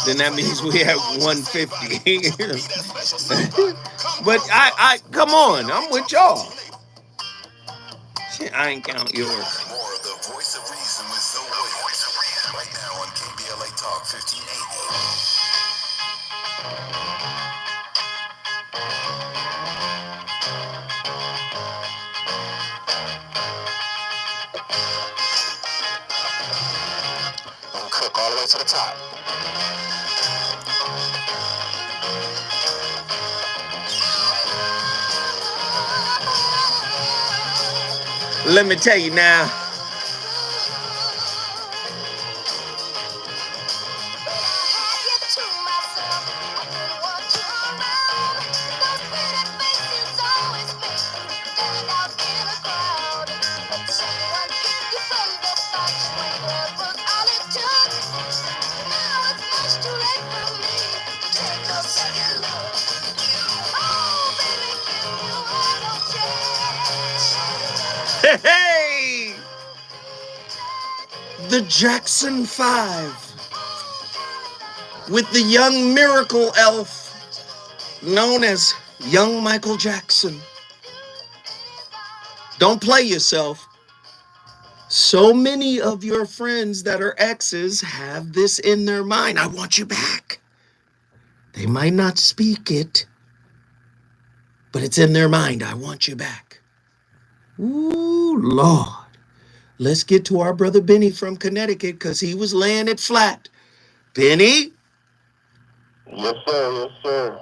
S5: Then that means we have 150. But I come on, I'm with y'all. Shit, I ain't count yours.
S2: More of the Voice of Reason with Zoe Williams right now on KBLA Talk 1580. I'm cook all the way to the top.
S5: Let me tell you now. Hey! The Jackson 5 with the young miracle elf known as Young Michael Jackson. Don't play yourself. So many of your friends that are exes have this in their mind. I want you back. They might not speak it, but it's in their mind. I want you back. Ooh, Lord. Let's get to our brother Benny from Connecticut because he was laying it flat. Benny?
S9: Yes, sir. Yes, sir.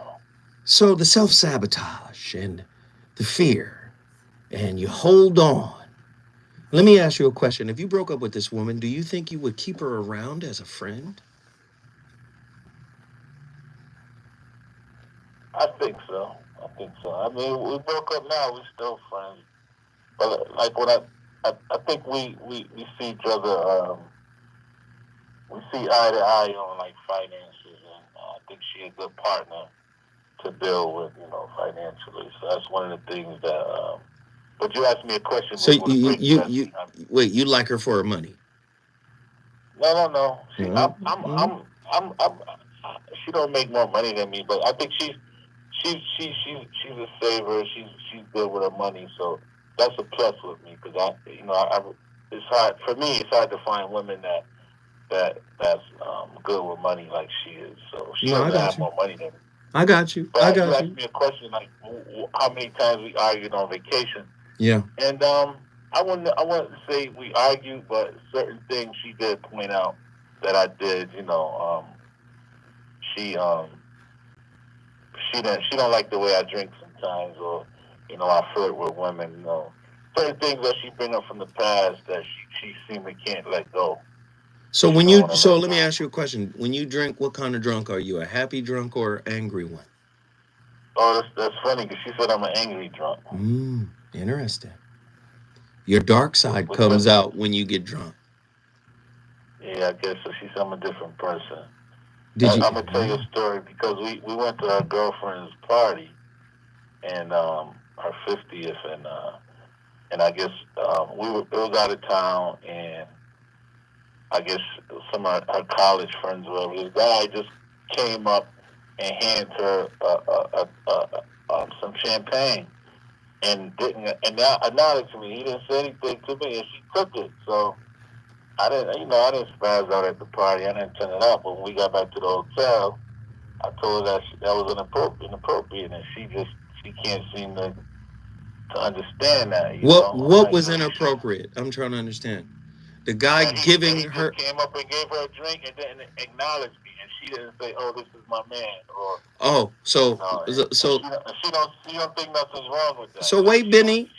S5: So the self-sabotage and the fear, and you hold on. Let me ask you a question. If you broke up with this woman, do you think you would keep her around as a friend?
S9: I think so. I mean, we broke up now. We're still friends. But like what I think we see each other. We see eye to eye on like finances, and I think she's a good partner to build with, financially. So that's one of the things that. But you asked me a question.
S5: So you wait. You like her for her money?
S9: No. See, she don't make more money than me, but I think she's a saver. She's good with her money, so that's a plus with me because it's hard for me. It's hard to find women that's good with money like she is. So she doesn't have more money than me.
S5: I got you.
S9: But you asked me a question like how many times we argued on vacation.
S5: Yeah.
S9: And I wouldn't say we argued, but certain things she did point out that I did. She don't like the way I drink sometimes, or I flirt with women. Certain things that she bring up from the past that she seemingly can't let go.
S5: So let me ask you a question. When you drink, what kind of drunk are you? A happy drunk or an angry one?
S9: Oh, that's funny because she said I'm an angry drunk.
S5: Interesting. Your dark side comes out when you get drunk.
S9: Yeah, I guess so. She said I'm a different person.
S5: I'm
S9: gonna tell you a story because we went to her girlfriend's party and her 50th, and and I guess it was out of town, and I guess some of her college friends were. This guy just came up and handed her some champagne, and didn't acknowledge me. He didn't say anything to me, and she took it. So I didn't spaz out at the party. I didn't turn it up. But when we got back to the hotel, I told her that was inappropriate, and she can't seem to understand that.
S5: What was inappropriate? I'm trying to understand. The guy giving her
S9: came up and gave her a drink and didn't acknowledge me, and she didn't say, "Oh, this is my man," or
S5: so
S9: she don't think nothing's wrong with that.
S5: So wait, Benny.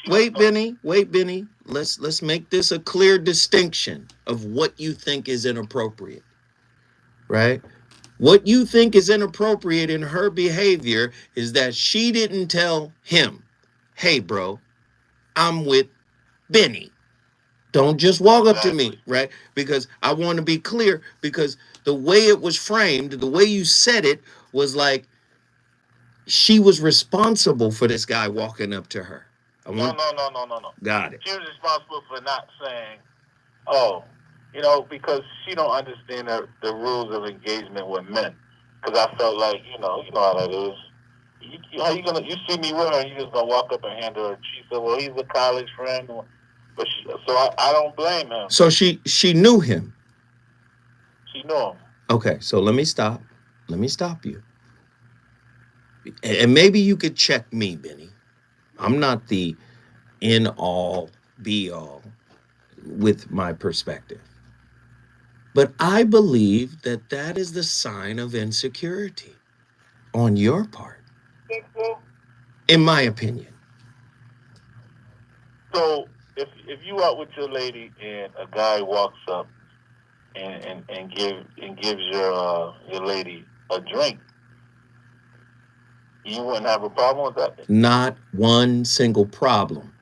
S5: Let's make this a clear distinction of what you think is inappropriate, right? What you think is inappropriate in her behavior is that she didn't tell him, "Hey, bro, I'm with Benny." Don't just walk up to me, right? Because I want to be clear, because the way it was framed, the way you said it was like she was responsible for this guy walking up to her.
S9: No.
S5: Got it.
S9: She was responsible for not saying, because she don't understand the rules of engagement with men. Because I felt like, you know how that is. You see me with her, and you just gonna walk up and hand her. She said, "Well, he's a college friend," but I don't blame him.
S5: So she knew him.
S9: She knew him.
S5: Okay, so let me stop you, and maybe you could check me, Benny. I'm not the in all be all with my perspective, but I believe that is the sign of insecurity on your part, in my opinion.
S9: So if you out with your lady and a guy walks up and gives your lady a drink, you wouldn't have a problem with that?
S5: Not one single problem.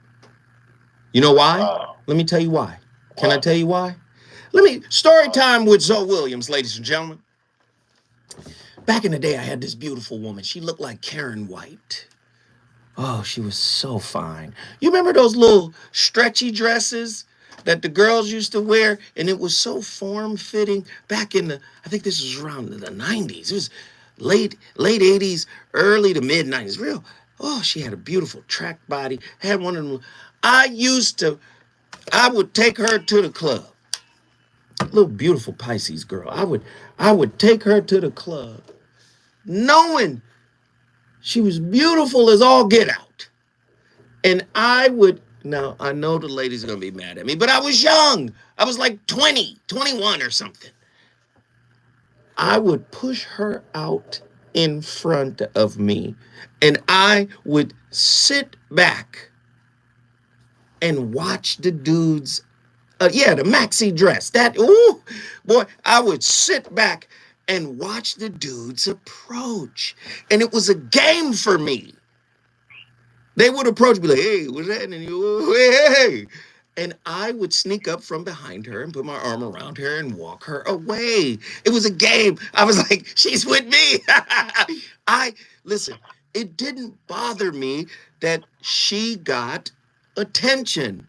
S5: You know why? Let me tell you why. Can I tell you why? Story time with Zoe Williams, ladies and gentlemen. Back in the day, I had this beautiful woman. She looked like Karen White. Oh, she was so fine. You remember those little stretchy dresses that the girls used to wear? And it was so form-fitting back in I think this was around the 90s. It was late 80s, early to mid 90s. She had a beautiful track body. Had one of them. I would take her to the club. Little beautiful Pisces girl. I would take her to the club, knowing she was beautiful as all get out. And now I know the ladies are going to be mad at me, but I was young. I was like 20, 21 or something. I would push her out in front of me, and I would sit back and watch the dudes. The maxi dress. I would sit back and watch the dudes approach. And it was a game for me. They would approach me like, "Hey, what's happening? Hey." And I would sneak up from behind her and put my arm around her and walk her away. It was a game. I was like, she's with me. Listen, it didn't bother me that she got attention.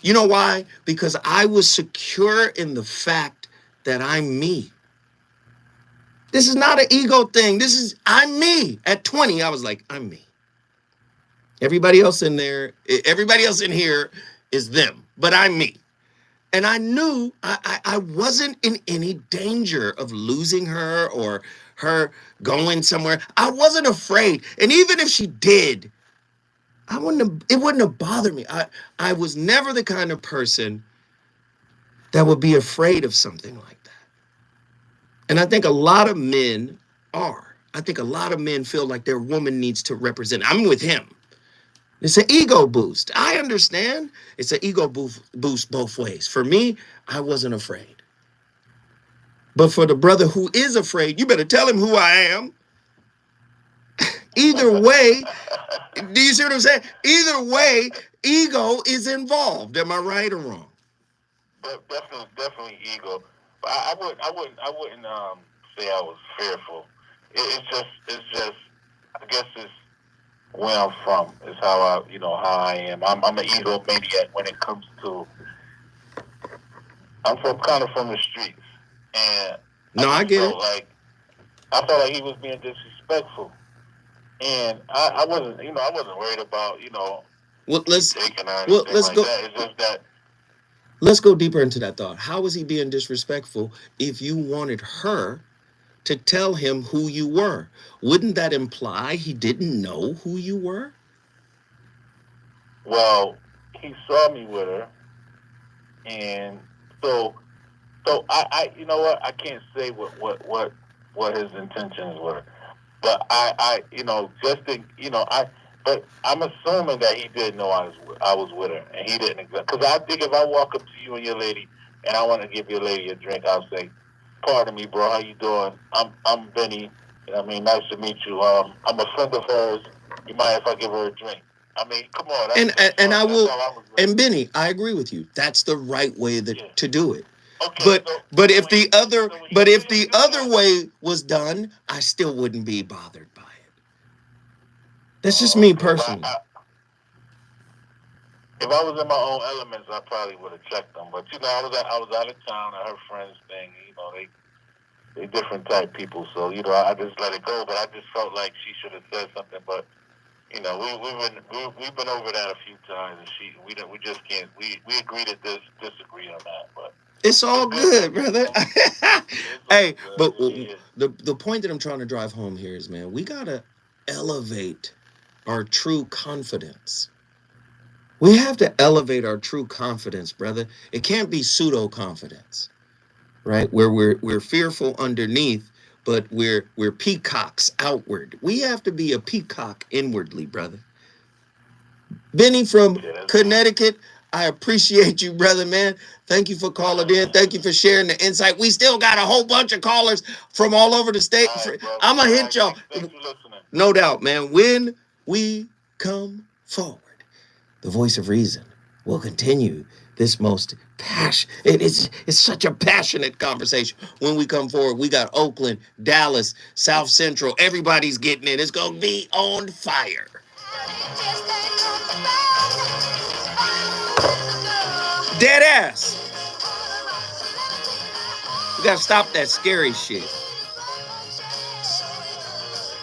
S5: You know why? Because I was secure in the fact that I'm me. This is not an ego thing. I'm me. At 20, I was like, I'm me. Everybody else in here is them, but I'm me. And I knew I wasn't in any danger of losing her or her going somewhere. I wasn't afraid. And even if she did, it wouldn't have bothered me. I was never the kind of person that would be afraid of something like that. And I think a lot of men are. I think a lot of men feel like their woman needs to represent. I'm with him. It's an ego boost. I understand. It's an ego boost both ways. For me, I wasn't afraid. But for the brother who is afraid, you better tell him who I am. Either way, do you see what I'm saying? Either way, ego is involved. Am I right or wrong?
S9: Definitely ego. But I wouldn't say I was fearful. It's just I guess where I'm from. Is how I am. I'm an egomaniac when it comes to. I'm kind of from the streets, and
S5: No, I get it.
S9: I felt like he was being disrespectful, and I wasn't worried about
S5: Well, let's
S9: taking or
S5: well
S9: anything
S5: let's
S9: like
S5: go.
S9: that. It's just that.
S5: Let's go deeper into that thought. How was he being disrespectful if you wanted her to tell him who you were? Wouldn't that imply he didn't know who you were?
S9: Well, he saw me with her, and so I you know what, I can't say what his intentions were, but but I'm assuming that he did know I was with her, and he didn't, because I think if I walk up to you and your lady, and I want to give your lady a drink, I'll say, "Pardon me, bro, how you doing? I'm Benny. I mean, nice to meet you. I'm a friend of hers. You mind if I give her a drink?" I mean, come on.
S5: And I will.
S9: And
S5: Benny, I agree with you. That's the right way to do it.
S9: Okay,
S5: But if the other way was done, I still wouldn't be bothered by it. That's just me personally.
S9: If I was in my own elements, I probably would have checked them. But I was out of town at her friend's thing. They different type people, so I just let it go. But I just felt like she should have said something. But we've been over that a few times, and we just can't. We agree to disagree on that. But
S5: it's all good, brother. Hey, but the point that I'm trying to drive home here is, man, we gotta elevate our true confidence. We have to elevate our true confidence, brother. It can't be pseudo confidence, right? Where we're fearful underneath, but we're peacocks outward. We have to be a peacock inwardly, brother. Benny from Connecticut, I appreciate you, brother, man. Thank you for calling in. Thank you for sharing the insight. We still got a whole bunch of callers from all over the state. I'm going to hit y'all. No doubt, man. When we come forward, the voice of reason will continue this most it's such a passionate conversation. When we come forward, we got Oakland, Dallas, South Central. Everybody's getting in. It's going to be on fire. Dead ass. We gotta stop that scary shit.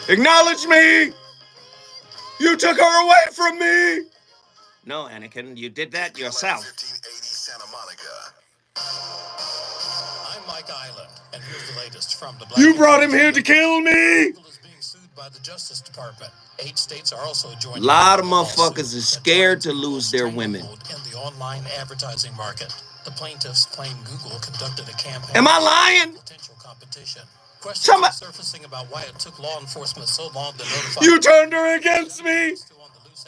S5: Acknowledge me. You took her away from me. No, Anakin, you did that yourself.
S2: 1580 Santa Monica.
S12: I'm Mike Island, and here's the latest from the.
S5: You brought him here to kill me.
S12: Is being sued by the Justice Department. 8 states are also joining.
S5: A lot of motherfuckers are scared to lose their women.
S12: In the online advertising market, the plaintiffs claim Google conducted a campaign.
S5: Am I lying?
S12: Potential competition. Questions are surfacing about why it took law enforcement so long to notify.
S5: You turned her against me.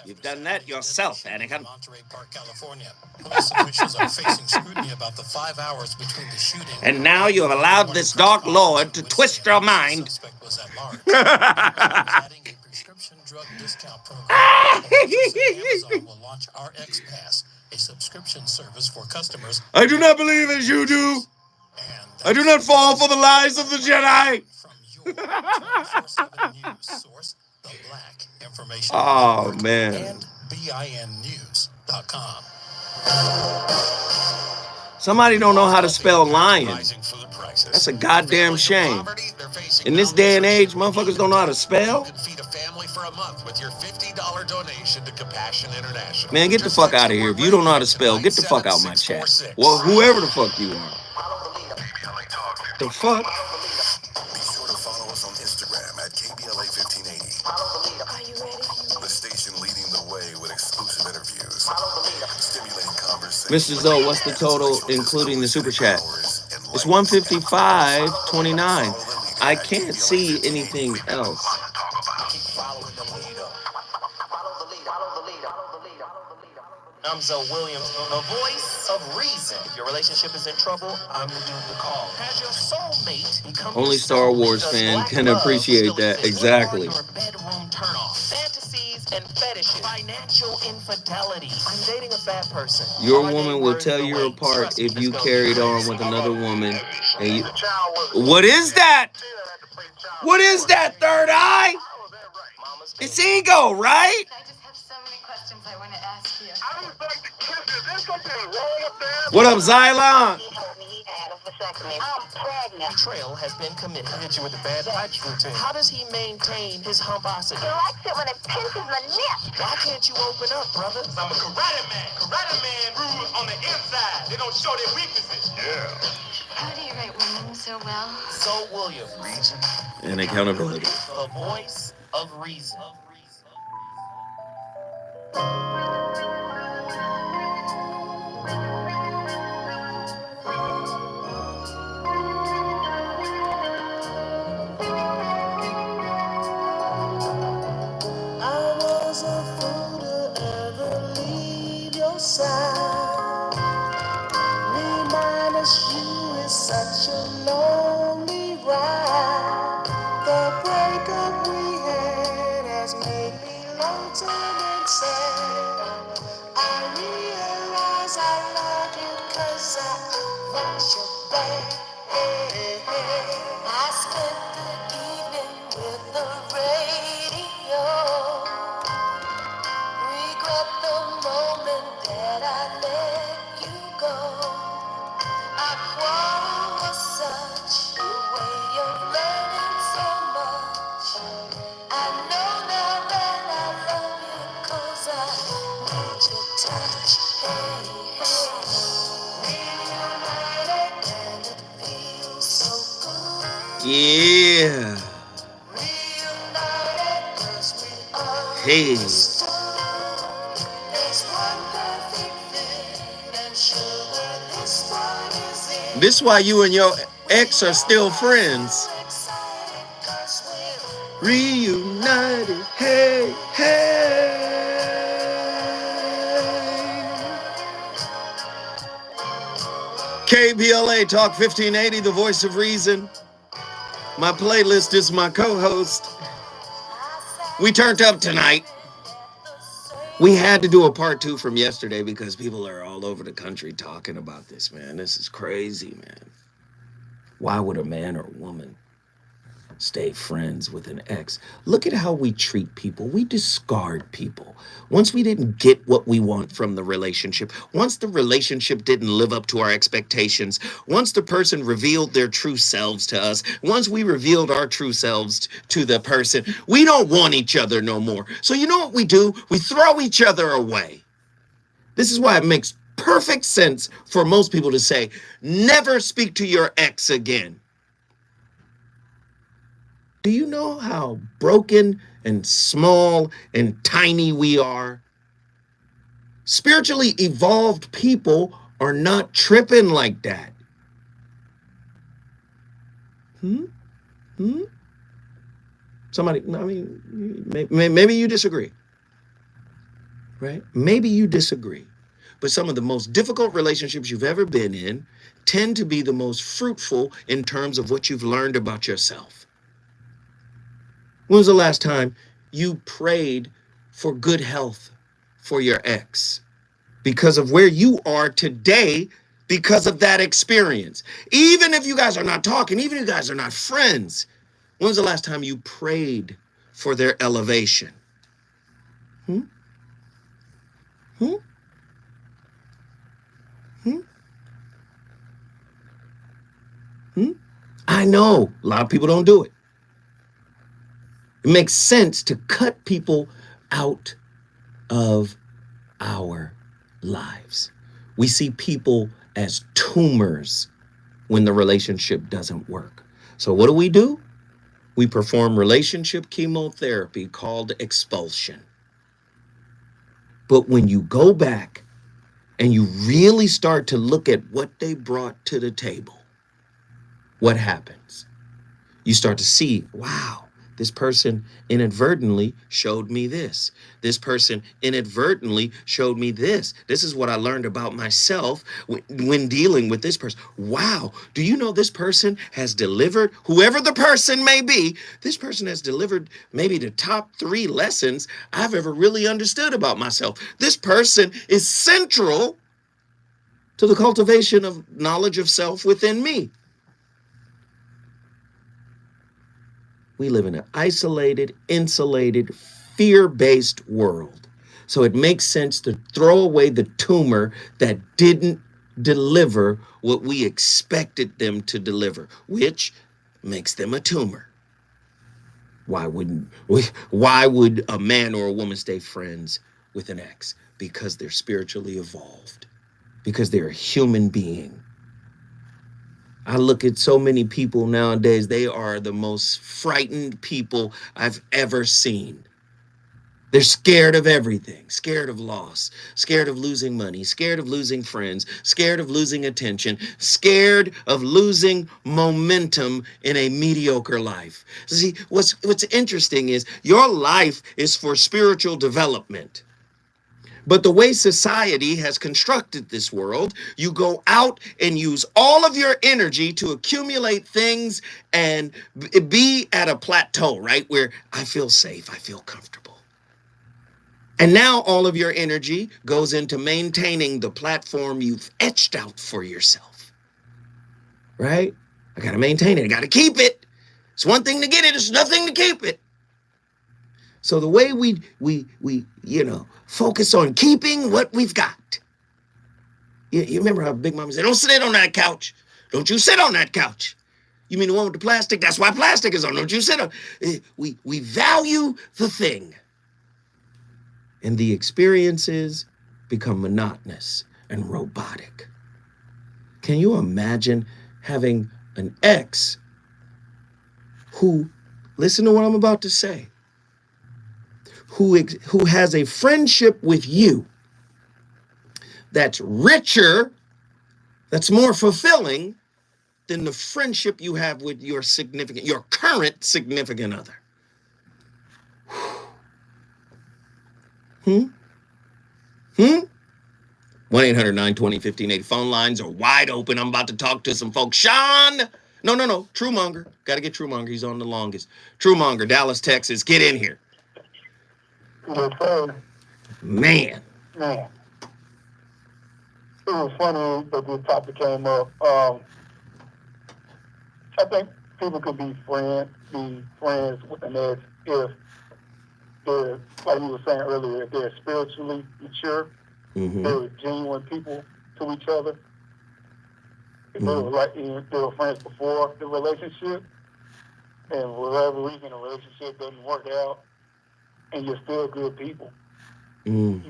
S5: You've done that yourself, Anakin.
S12: Monterey Park, California. Police officials are facing scrutiny about the 5 hours between the shooting.
S5: And now you have allowed this dark lord to twist your mind.
S12: The suspect was at large. Adding a prescription drug discount program. Amazon will launch RX Pass, a subscription service for customers.
S5: I do not believe as you do. I do not fall for the lies of the Jedi.
S12: From your 24/7 news source, The Black Information.
S5: Oh, man.
S12: And BINnews.com.
S5: Somebody don't know how to spell lion. That's a goddamn shame. In this day and age, motherfuckers don't know how to spell.
S12: You can feed a family for a month with your $50 donation to Compassion International.
S5: Man, get the fuck out of here. If you don't know how to spell, get the fuck out my chat. Well, whoever the fuck you are. The fuck?
S2: Be sure to follow us on Instagram at KBLA 1580.
S7: Are you ready?
S2: The station leading the way with exclusive interviews, stimulating conversation.
S5: Mr. Zoe, what's the total, including the super chat? It's 155.29. I can't see anything else.
S10: I'm Zoe Williams, the voice of reason. If your relationship is in trouble, I'm the dude to call. Has your soulmate become
S5: Only Star Wars fan can appreciate that. Exactly.
S10: Your bedroom turnoff, fantasies and fetishes, financial infidelity. I'm dating a fat person.
S5: Your woman will tell you apart if you carried on with another woman. And you... What is that? What is that, third eye? It's ego, right?
S11: I just have so many questions I want to ask you.
S9: I just like to kiss you. Is there something wrong up there?
S5: What up, Xylon?
S4: He told me he had a vasectomy. I'm pregnant.
S10: Betrayal has been committed. Hit you with the bad pipes routine. How does he maintain his humposity?
S4: He likes it when it pinches my nip.
S10: Why can't you open up, brother?
S13: I'm a karate man. Karate man rules on the inside. They don't show their weaknesses.
S9: Yeah.
S11: How do you write women so well?
S10: So Williams, reason.
S5: And accountability.
S10: The voice of reason. I was a fool to ever leave your side. Me minus you is such a lonely ride. The breakup we had has made me lonesome and sad. I realize I love you 'cause I want you back. I spent the evening with the radio. Regret the moment that I let you go. Our quarrel was such a way of learning so much. I know now that I love you 'cause I need your touch. Hey, reunited and it feels so good.
S5: Yeah.
S10: Reunited 'cause we are
S5: Hey.
S10: There's one perfect thing, and sugar, this one is it.
S5: This why you and your ex are still friends.
S10: Excited 'cause we're
S5: Reunited. Hey, hey. KBLA Talk 1580, the voice of reason. My playlist is my co-host. We turned up tonight. We had to do a part 2 from yesterday because people are all over the country talking about this, man. This is crazy, man. Why would a man or woman stay friends with an ex? Look at how we treat people. We discard people. Once we didn't get what we want from the relationship, once the relationship didn't live up to our expectations, once the person revealed their true selves to us, once we revealed our true selves to the person, we don't want each other no more. So you know what we do? We throw each other away. This is why it makes perfect sense for most people to say, never speak to your ex again. Do you know how broken and small and tiny we are? Spiritually evolved people are not tripping like that. Somebody, I mean, maybe you disagree, right? Maybe you disagree. But some of the most difficult relationships you've ever been in tend to be the most fruitful in terms of what you've learned about yourself. When was the last time you prayed for good health for your ex? Because of where you are today, because of that experience. Even if you guys are not talking, even if you guys are not friends, when was the last time you prayed for their elevation? I know a lot of people don't do it. It makes sense to cut people out of our lives. We see people as tumors when the relationship doesn't work. So what do? We perform relationship chemotherapy called expulsion. But when you go back and you really start to look at what they brought to the table, what happens? You start to see, wow, this person inadvertently showed me this. This person inadvertently showed me this. This is what I learned about myself when dealing with this person. Wow, do you know this person has delivered, whoever the person may be, this person has delivered maybe the top 3 lessons I've ever really understood about myself. This person is central to the cultivation of knowledge of self within me. We live in an isolated, insulated, fear-based world. So it makes sense to throw away the tumor that didn't deliver what we expected them to deliver, which makes them a tumor. Why would a man or a woman stay friends with an ex? Because they're spiritually evolved, because they're a human being. I look at so many people nowadays, they are the most frightened people I've ever seen. They're scared of everything, scared of loss, scared of losing money, scared of losing friends, scared of losing attention, scared of losing momentum in a mediocre life. See, what's interesting is your life is for spiritual development. But the way society has constructed this world, you go out and use all of your energy to accumulate things and be at a plateau, right? Where I feel safe, I feel comfortable. And now all of your energy goes into maintaining the platform you've etched out for yourself, right? I got to maintain it. I got to keep it. It's one thing to get it. It's nothing to keep it. So the way we focus on keeping what we've got. You remember how Big Mama said, don't sit on that couch. Don't you sit on that couch. You mean the one with the plastic? That's why plastic is on. Don't you sit on. We value the thing. And the experiences become monotonous and robotic. Can you imagine having an ex who, listen to what I'm about to say, who has a friendship with you that's richer, that's more fulfilling than the friendship you have with your current significant other? 1-800-920-1580. Phone lines are wide open. I'm about to talk to some folks. Sean! No. Truemonger. Got to get Truemonger. He's on the longest. Truemonger, Dallas, Texas. Get in here.
S9: Yes, sir.
S5: Man.
S9: It was funny that this topic came up. I think people could be friends with an ex if they're, like you were saying earlier, if they're spiritually mature, they're genuine people to each other. If they were friends before the relationship, and for whatever reason the relationship doesn't work out, and you're still good people. You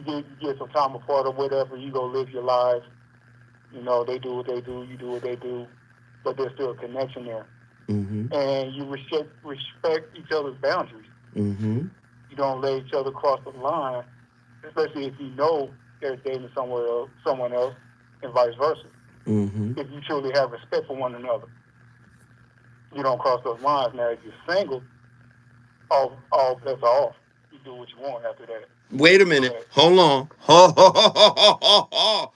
S9: get some time apart or whatever, you go live your lives. You know, they do what they do, you do what they do, but there's still a connection there. And you respect each other's boundaries. You don't let each other cross the line, especially if you know they're dating someone else, and vice versa. If you truly have respect for one another, you don't cross those lines. Now, if you're single, all bets are off. You do what you want after that.
S5: Wait a minute. Hold on.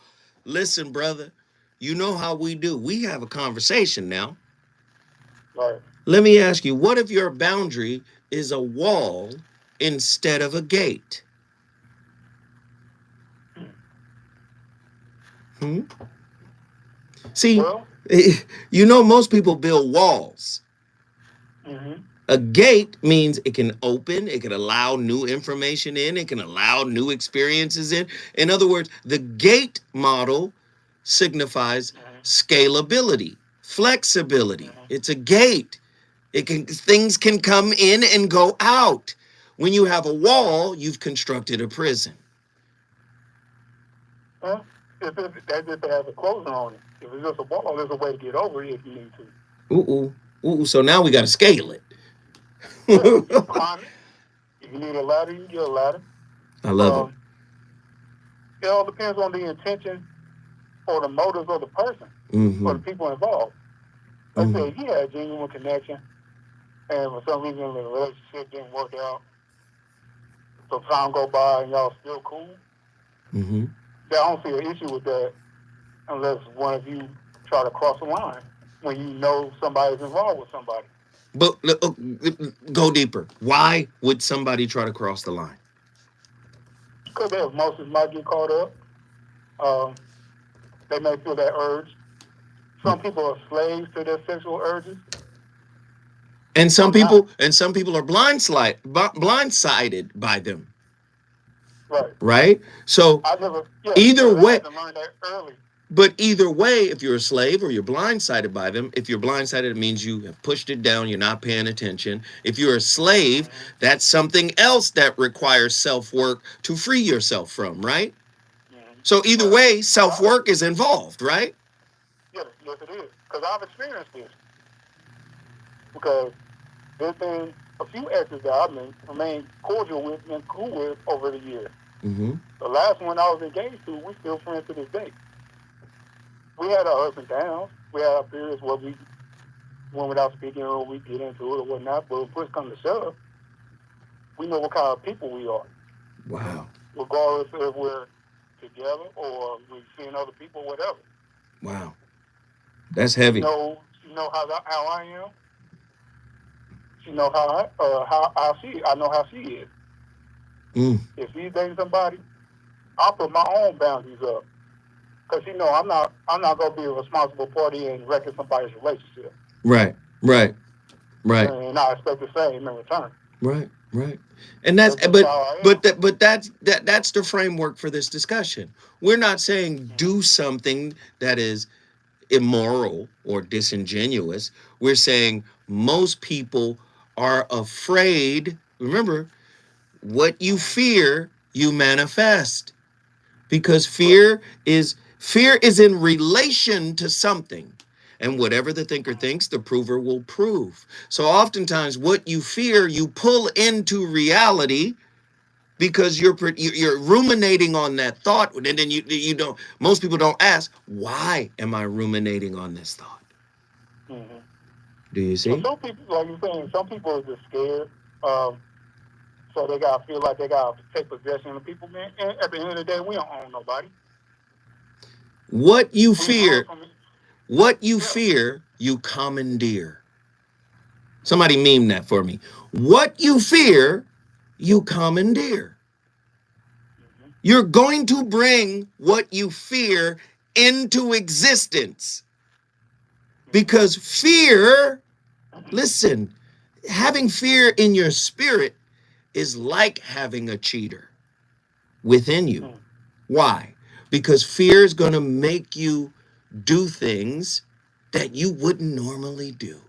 S5: Listen, brother. You know how we do. We have a conversation now.
S9: Right.
S5: Let me ask you, what if your boundary is a wall instead of a gate? See, most people build walls. A gate means it can open, it can allow new information in, it can allow new experiences in. In other words, the gate model signifies scalability, flexibility. It's a gate. Things can come in and go out. When you have a wall, you've constructed a prison.
S9: That's if it has a closing on it. If it's just a wall, there's a way to get over it if you need to.
S5: So now we got to scale it.
S9: You climb it. If you need a ladder, you get a ladder.
S5: I love it.
S9: It all depends on the intention or the motives of the person or the people involved. Like I said, if you had a genuine connection and for some reason the relationship didn't work out, so time go by and y'all still cool, I don't see an issue with that unless one of you try to cross the line when you know somebody's involved with somebody.
S5: But go deeper. Why would somebody try to cross the line?
S9: Because their emotions might get caught up. They may feel that urge. Some people are slaves to their sexual urges.
S5: And some
S9: I'm not.
S5: people are blindsided by them,
S9: Right.
S5: right? So
S9: I never. Yeah.
S5: either
S9: Because I
S5: way,
S9: had to learn that early.
S5: but either way, if you're a slave or you're blindsided by them, if you're blindsided, it means you have pushed it down, you're not paying attention. If you're a slave, that's something else that requires self-work to free yourself from, right? So either
S9: Right.
S5: way, self-work is involved, right?
S9: Yes, yes, it is. Because I've experienced this. Because there's been a few exes that I've remained cordial with and cool with over the years.
S5: Mm-hmm.
S9: The last one I was engaged to, we're still friends to this day. We had our ups and downs. We had our periods where we went without speaking or we get into it or whatnot. But when push comes to shove, we know what kind of people we are.
S5: Wow.
S9: Regardless if we're together or we're seeing other people, whatever.
S5: Wow. That's heavy.
S9: She know how I am. She know how I know how she is. If she's dating somebody, I'll put my own boundaries up. Because I'm not gonna be a responsible party and wrecking somebody's relationship.
S5: Right.
S9: And I expect the same in return.
S5: Right. And that's but that's the framework for this discussion. We're not saying do something that is immoral or disingenuous. We're saying most people are afraid. Remember, what you fear, you manifest. Because fear is in relation to something. And whatever the thinker thinks, the prover will prove. So oftentimes what you fear, you pull into reality because you're ruminating on that thought, and then you don't. Most people don't ask, why am I ruminating on this thought?
S9: Mm-hmm.
S5: Do you see?
S9: So some people, like you're saying, some people are just scared. So they gotta feel like they gotta take possession of people. Man, and at the end of the day, we don't own nobody.
S5: What you fear, you commandeer. Somebody meme that for me. What you fear, you commandeer. You're going to bring what you fear into existence. Because fear, listen, having fear in your spirit is like having a cheater within you. Why? Because fear is going to make you do things that you wouldn't normally do.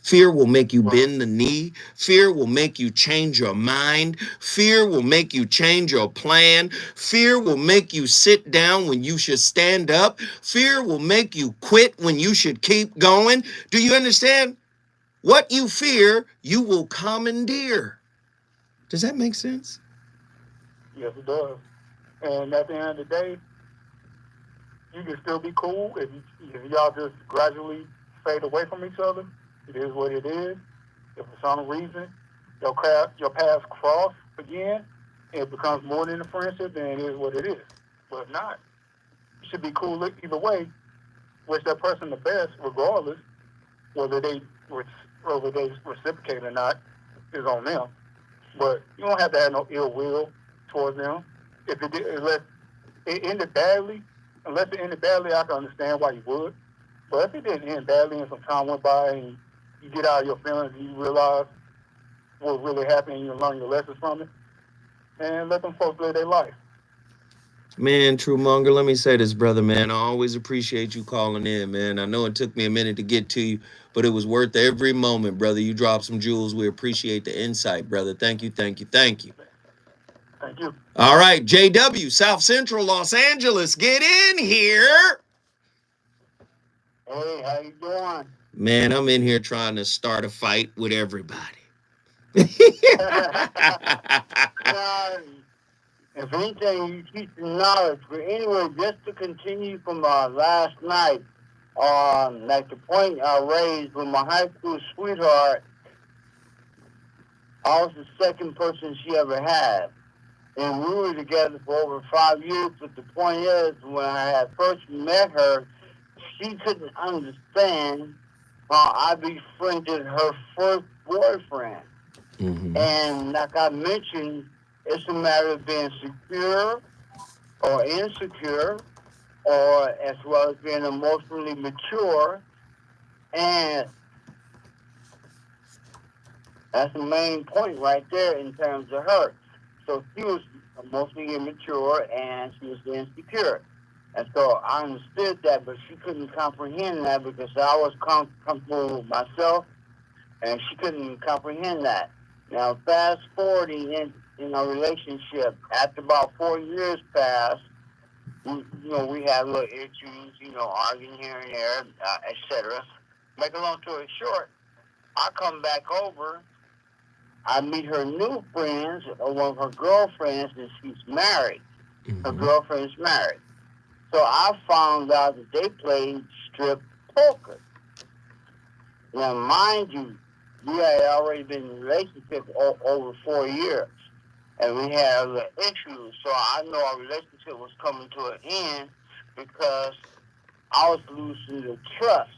S5: Fear will make you bend the knee. Fear will make you change your mind. Fear will make you change your plan. Fear will make you sit down when you should stand up. Fear will make you quit when you should keep going. Do you understand? What you fear, you will commandeer. Does that make sense?
S9: Yes, it does. And at the end of the day, you can still be cool if y'all just gradually fade away from each other. It is what it is. If for some reason your paths cross again, and it becomes more than a friendship, then it is what it is. But if not, you should be cool either way. Wish that person the best, regardless whether they reciprocate or not is on them. But you don't have to have no ill will towards them. Unless it ended badly, I can understand why you would. But if it didn't end badly and some time went by and you get out of your feelings and you realize what really happened and you learn your lessons from it, and let them folks live their life.
S5: Man, True Monger, let me say this, brother, man. I always appreciate you calling in, man. I know it took me a minute to get to you, but it was worth every moment, brother. You dropped some jewels. We appreciate the insight, brother. Thank you.
S9: Thank you.
S5: All right, JW, South Central Los Angeles, get in here.
S9: Hey, how you doing?
S5: Man, I'm in here trying to start a fight with everybody.
S9: If anything, you teach them knowledge. But anyway, just to continue from last night, like the point I raised with my high school sweetheart, I was the second person she ever had. And we were together for over 5 years, but the point is, when I had first met her, she couldn't understand how I befriended her first boyfriend.
S5: Mm-hmm.
S9: And like I mentioned, it's a matter of being secure or insecure, or as well as being emotionally mature. And That's the main point right there in terms of her. So she was mostly immature and she was insecure. And so I understood that, but she couldn't comprehend that because I was comfortable with myself and she couldn't comprehend that. Now, fast forwarding in our relationship, after about 4 years passed, we had little issues, arguing here and there, etc. Make a long story short, I come back over, I meet her new friends, or one of her girlfriends, and she's married. Her girlfriend's married. So I found out that they played strip poker. Now, mind you, we had already been in a relationship over 4 years, and we had other issues. So I know our relationship was coming to an end because I was losing the trust.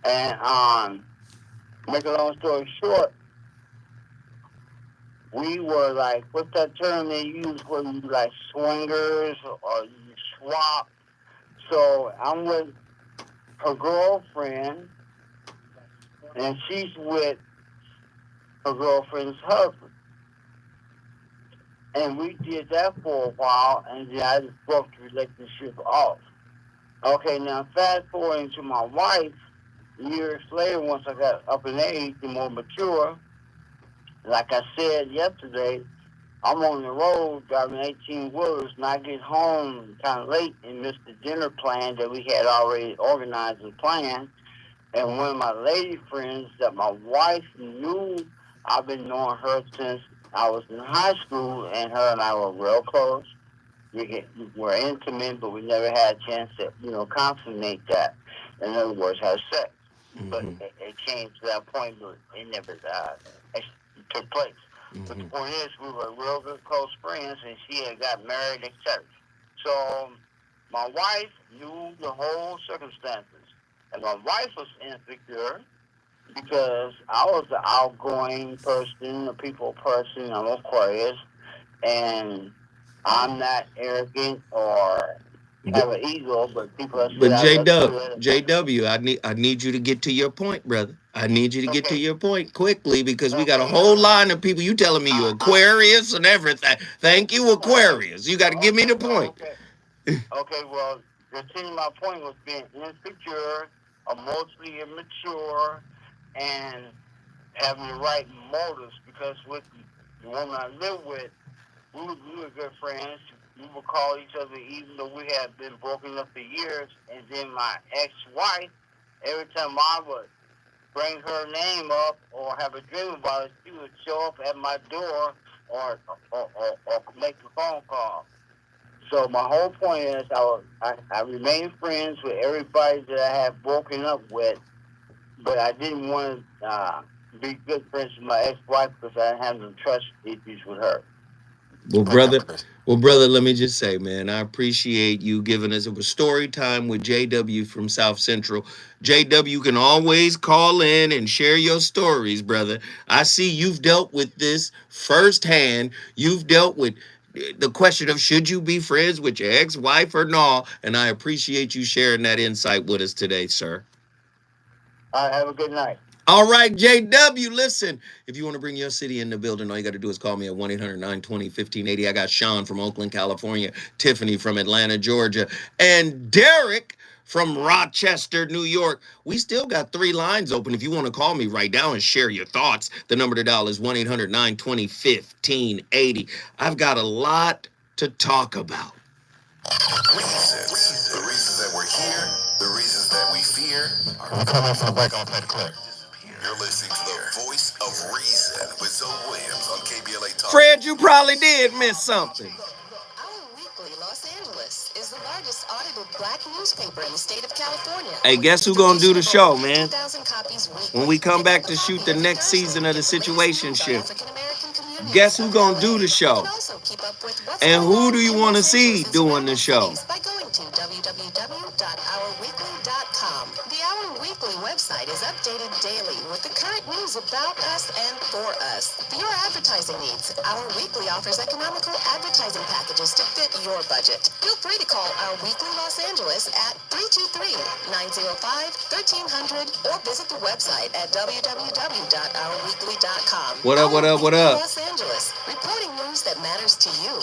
S9: And make a long story short, we were like, what's that term they use where you like swingers or you swap? So I'm with her girlfriend, and she's with her girlfriend's husband. And we did that for a while, and then I just broke the relationship off. Okay, now fast forwarding to my wife, years later, once I got up in age and more mature, like I said yesterday, I'm on the road driving 18-wheelers, and I get home kind of late and miss the dinner plan that we had already organized and planned. And one of my lady friends that my wife knew, I've been knowing her since I was in high school, and her and I were real close. We were intimate, but we never had a chance to, consummate that. In other words, have sex. But it came to that point, but it never took place. But the point is, we were real good close friends, and she had got married, etc. So my wife knew the whole circumstances. And my wife was insecure because I was an outgoing person, a people person, I'm Aquarius, and I'm not arrogant or have an ego, but people are
S5: But JW, I need you to get to your point, brother. I need you to get to your point quickly because we got a whole line of people. You telling me you Aquarius and everything. Thank you, Aquarius. You got to give me the point.
S9: Okay, well, my point was being insecure, emotionally immature, and having the right motives because with the woman I live with, we were good friends. We would call each other even though we had been broken up for years. And then my ex-wife, every time I would bring her name up or have a dream about it, she would show up at my door or make a phone call. So my whole point is I remain friends with everybody that I have broken up with, but I didn't want to be good friends with my ex-wife because I didn't have no trust issues with her.
S5: Well, brother, let me just say, man, I appreciate you giving us. It was story time with JW from South Central. JW can always call in and share your stories, brother. I see you've dealt with this firsthand. You've dealt with the question of should you be friends with your ex-wife or not, and I appreciate you sharing that insight with us today, sir.
S9: All right, have a good night.
S5: All right, JW, listen, if you want to bring your city in the building, all you got to do is call me at 1-800-920-1580. I got Sean from Oakland, California, Tiffany from Atlanta, Georgia, and Derek from Rochester, New York. We still got 3 lines open. If you want to call me right now and share your thoughts, the number to dial is 1-800-920-1580. I've got a lot to talk about.
S2: Reasons. The reasons that we're here, the reasons that we fear.
S6: We're coming from the break on play the clip.
S2: You're listening to the Voice of Reason with Zoe Williams on KBLA Talk.
S5: Fred, you probably did miss something.
S7: Our Weekly Los Angeles is the largest audited black newspaper in the state of California.
S5: Hey, guess who gonna do the show, man?
S7: 50,000 copies weekly.
S5: When we come back to shoot the next season of the Situation Shift, guess who gonna do the show? And who do you want to see doing the show?
S7: By going to www.kbla.com. www.ourweekly.com. The Our Weekly website is updated daily with the current news about us and for us. For your advertising needs, Our Weekly offers economical advertising packages to fit your budget. Feel free to call Our Weekly Los Angeles at 323-905-1300 or visit the website at www.ourweekly.com.
S5: What up, what
S7: Our
S5: up, what
S7: Weekly
S5: up?
S7: Los Angeles, reporting news that matters to you.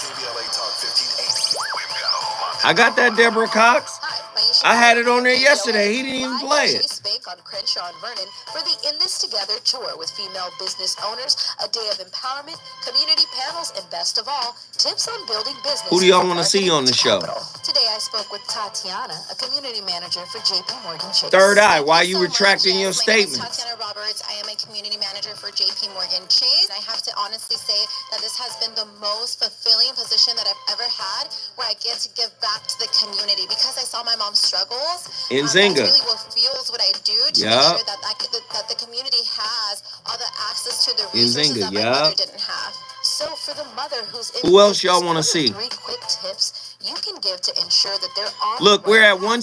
S2: KBLA Talk 1580. We've got a lot to
S5: I got that, Deborah Cox.
S7: Hi, Maisha
S5: I had it on there
S7: Bradley,
S5: yesterday.
S7: KBLA,
S5: He didn't even
S7: live
S5: play
S7: at
S5: it.
S7: Chase Bank on Crenshaw and Vernon for the In This Together tour with female business owners, a day of empowerment, community panels, and best of all, tips on building business.
S5: Who do y'all want to
S7: Marketing
S5: see on the show?
S7: capital. Today I spoke with Tatiana, a community manager for JP Morgan Chase.
S5: Third Eye, why you
S7: Thank so
S5: retracting
S7: much.
S5: your
S7: Yes, my name is
S5: statements?
S7: Tatiana Roberts. I am a community manager for JP Morgan Chase. I have to honestly say that this has been the most fulfilling position that I've ever had, where I get to give back to the community because I saw my mom's struggles.
S5: Nzinga.
S7: That's really what fuels what I do to
S5: Yup.
S7: make sure that the community has all the access to the resources
S5: Nzinga,
S7: that my
S5: yup.
S7: mother didn't have. So for the mother who's in
S5: Who else y'all
S7: business,
S5: wanna
S7: what are
S5: see?
S7: 3 quick tips you can give to ensure that they're on
S5: Look,
S7: the
S5: we're
S7: right
S5: at
S7: path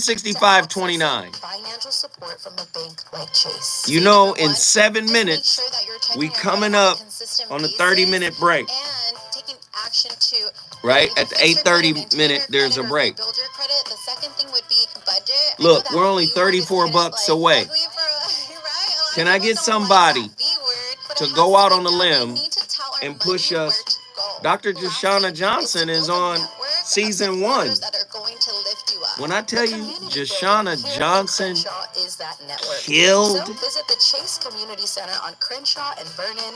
S7: to
S5: 165.29.
S7: accessing financial support from a bank like Chase.
S5: You
S7: Tip
S5: know,
S7: number
S5: in
S7: one,
S5: 7
S7: just make
S5: minutes,
S7: sure that you're checking
S5: we
S7: your
S5: coming
S7: credit on a
S5: up
S7: consistent
S5: on a
S7: basis
S5: 30-minute break,
S7: and taking action to
S5: right?
S7: either
S5: At the
S7: fix your credit,
S5: 8:30
S7: maintain
S5: minute,
S7: your
S5: there's a
S7: credit, or
S5: break.
S7: rebuild your credit. The second thing would be budget. I know
S5: Look,
S7: that
S5: we're only
S7: B word is
S5: 34
S7: kind of,
S5: bucks
S7: like,
S5: away.
S7: ugly for right? A lot
S5: Can
S7: of
S5: I
S7: people
S5: get
S7: don't
S5: somebody
S7: like that B word, but
S5: to
S7: it
S5: go
S7: has
S5: out
S7: to
S5: on
S7: be
S5: a
S7: done.
S5: limb
S7: We need to tell our
S5: and
S7: money
S5: push
S7: where
S5: us?
S7: to go.
S5: Dr.
S7: Lastly,
S5: Jashana
S7: is
S5: Johnson
S7: to
S5: is
S7: build a
S5: on
S7: network of
S5: season
S7: supporters
S5: 1.
S7: that are going to lift you up.
S5: When I tell
S7: The
S5: you,
S7: community
S5: Jashana
S7: building here in
S5: Johnson
S7: Crenshaw is that network.
S5: killed.
S7: So visit the Chase Community Center on Crenshaw and Vernon.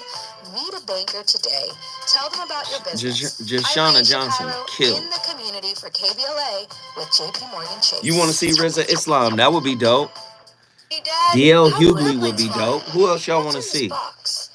S7: Meet a banker today. Tell them about your business.
S5: Jashana
S7: I'm
S5: Johnson
S7: Shapiro
S5: killed.
S7: in the community for KBLA with JP Morgan Chase.
S5: You want to see Rizza Islam? That would be dope.
S3: Hey, Dad,
S5: DL
S3: how
S5: Hughley
S3: do
S5: would be
S3: airplanes
S5: dope.
S3: fly?
S5: Who else y'all
S7: What's
S5: want to
S7: in this
S5: see?
S7: box?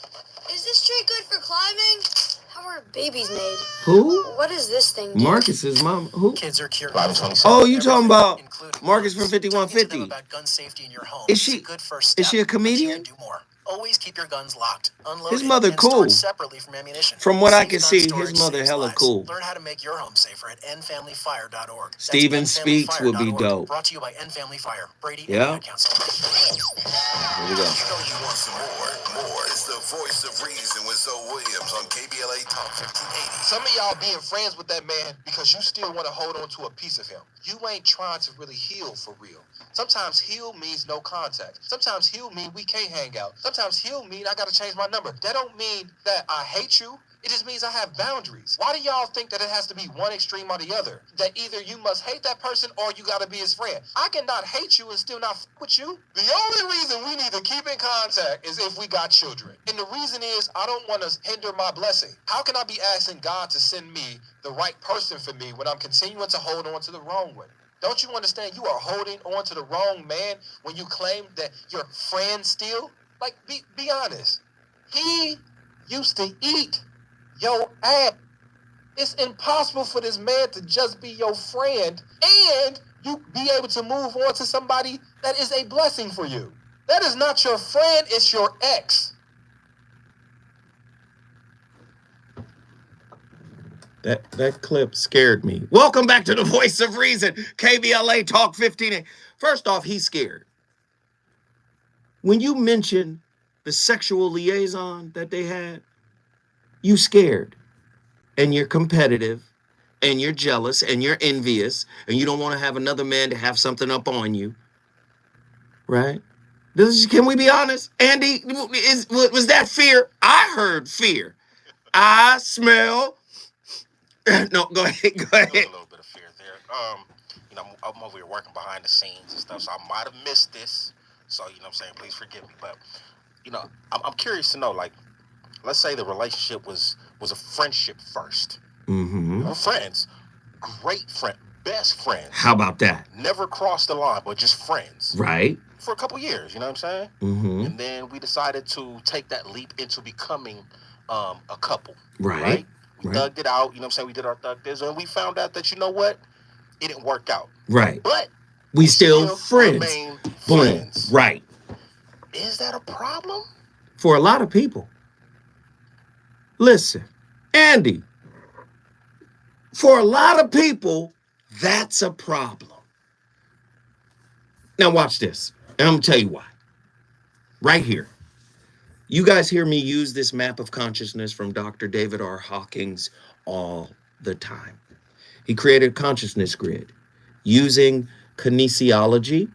S3: Is this tree good for climbing? How are babies made?
S5: Who?
S3: What does this thing do?
S5: Marcus's mom. Who?
S12: Kids are curious.
S6: Bobby 27.
S5: Oh, you talking about
S12: Including
S5: Marcus from
S12: guns. Talking to them
S5: 5150?
S12: about gun safety in your home
S5: Is
S12: is
S5: she-
S12: a good first step.
S5: is she a
S12: but you
S5: comedian?
S12: can do more. Always keep your guns locked, unloaded,
S5: His mother
S12: and stored
S5: cool.
S12: separately from ammunition.
S5: From what I
S12: Safe
S5: can
S12: gun
S5: see,
S12: storage
S5: his mother
S12: saves
S5: hella
S12: lives.
S5: cool.
S12: Learn how to make your home safer at endfamilyfire.org. That's
S5: Steven Speaks would be
S12: endfamilyfire.org.
S5: dope.
S12: Brought to you by End Family Fire, Brady and
S5: Yeah.
S12: Ad Council.
S5: Here we go.
S2: You know you want some more. It's the voice of reason with Zoe Williams on KBLA Talk 1580.
S14: Some of y'all being friends with that man because you still want to hold on to a piece of him. You ain't trying to really heal for real. Sometimes heal means no contact. Sometimes heal mean we can't hang out. Sometimes heal mean I gotta change my number. That don't mean that I hate you. It just means I have boundaries. Why do y'all think that it has to be one extreme or the other? That either you must hate that person or you gotta be his friend. I cannot hate you and still not f with you. The only reason we need to keep in contact is if we got children. And the reason is I don't want to hinder my blessing. How can I be asking God to send me the right person for me when I'm continuing to hold on to the wrong one? Don't you understand you are holding on to the wrong man when you claim that your friend still? Like, be honest. He used to eat your ass. It's impossible for this man to just be your friend and you be able to move on to somebody that is a blessing for you. That is not your friend, it's your ex.
S5: That clip scared me. Welcome back to the Voice of Reason, KBLA Talk 15. First off, he's scared. When you mention the sexual liaison that they had, you scared. And you're competitive, and you're jealous, and you're envious, and you don't want to have another man to have something up on you. Right? Can we be honest? Andy, was that fear? I heard fear. I smell. No, go ahead. Go
S6: There was
S5: ahead.
S6: a little bit of fear there. You know, I'm over here working behind the scenes and stuff, so I might have missed this. So, you know what I'm saying? Please forgive me. But, you know, I'm curious to know, like, let's say the relationship was a friendship first.
S5: Mm-hmm.
S6: We're friends. Great friend. Best friends.
S5: How about that?
S6: Never crossed the line, but just friends.
S5: Right.
S6: For a couple years, you know what I'm saying?
S5: Mm-hmm.
S6: And then we decided to take that leap into becoming a couple.
S5: Right.
S6: We thugged it out, you know what I'm saying? We did our thug this, and we found out that, you know what? It didn't work out.
S5: Right.
S6: But
S5: we still friends.
S6: Remain
S5: Boom.
S6: Friends.
S5: Right.
S6: Is that a problem?
S5: For a lot of people. Listen, Andy, For a lot of people, that's a problem. Now watch this. And I'm going to tell you why. Right here. You guys hear me use this map of consciousness from Dr. David R. Hawkins all the time. He created a consciousness grid using kinesiology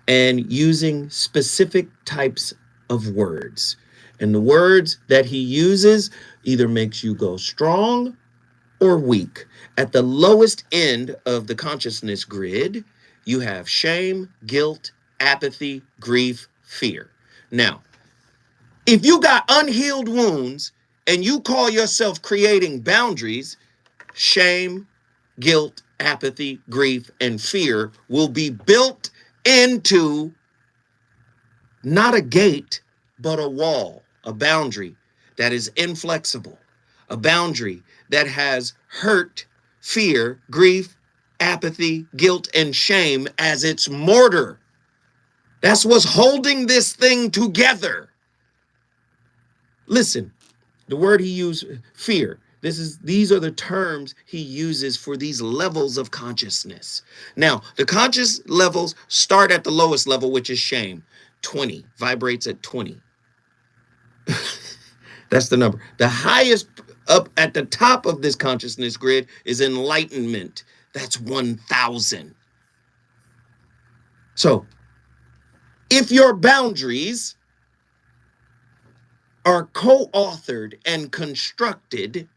S5: and using specific types of words. And the words that he uses either makes you go strong or weak. At the lowest end of the consciousness grid, you have shame, guilt, apathy, grief, fear. Now, if you got unhealed wounds and you call yourself creating boundaries, shame, guilt, apathy, grief, and fear will be built into not a gate, but a wall, a boundary that is inflexible, a boundary that has hurt, fear, grief, apathy, guilt, and shame as its mortar. That's what's holding this thing together. Listen, the word he used, fear. These are the terms he uses for these levels of consciousness. Now, the conscious levels start at the lowest level, which is shame. 20, vibrates at 20. That's the number. The highest up at the top of this consciousness grid is enlightenment. That's 1,000. So, if your boundaries are co-authored and constructed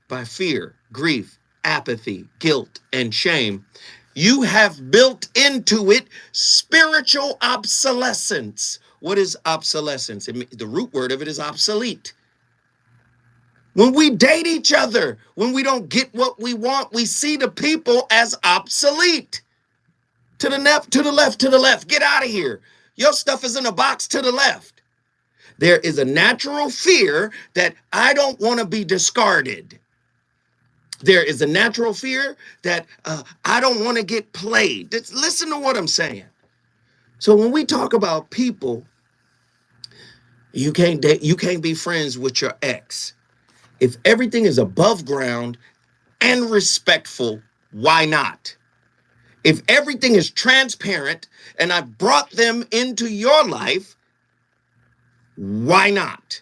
S5: by fear, grief, apathy, guilt, and shame, you have built into it spiritual obsolescence. What is obsolescence? The root word of it is obsolete. When we date each other, when we don't get what we want, we see the people as obsolete. To the left, to the left, to the left. Get out of here. Your stuff is in a box to the left. There is a natural fear that I don't want to be discarded. There is a natural fear that I don't want to get played. Listen to what I'm saying. So when we talk about people, you can't be friends with your ex. If everything is above ground and respectful, why not? If everything is transparent and I've brought them into your life, why not?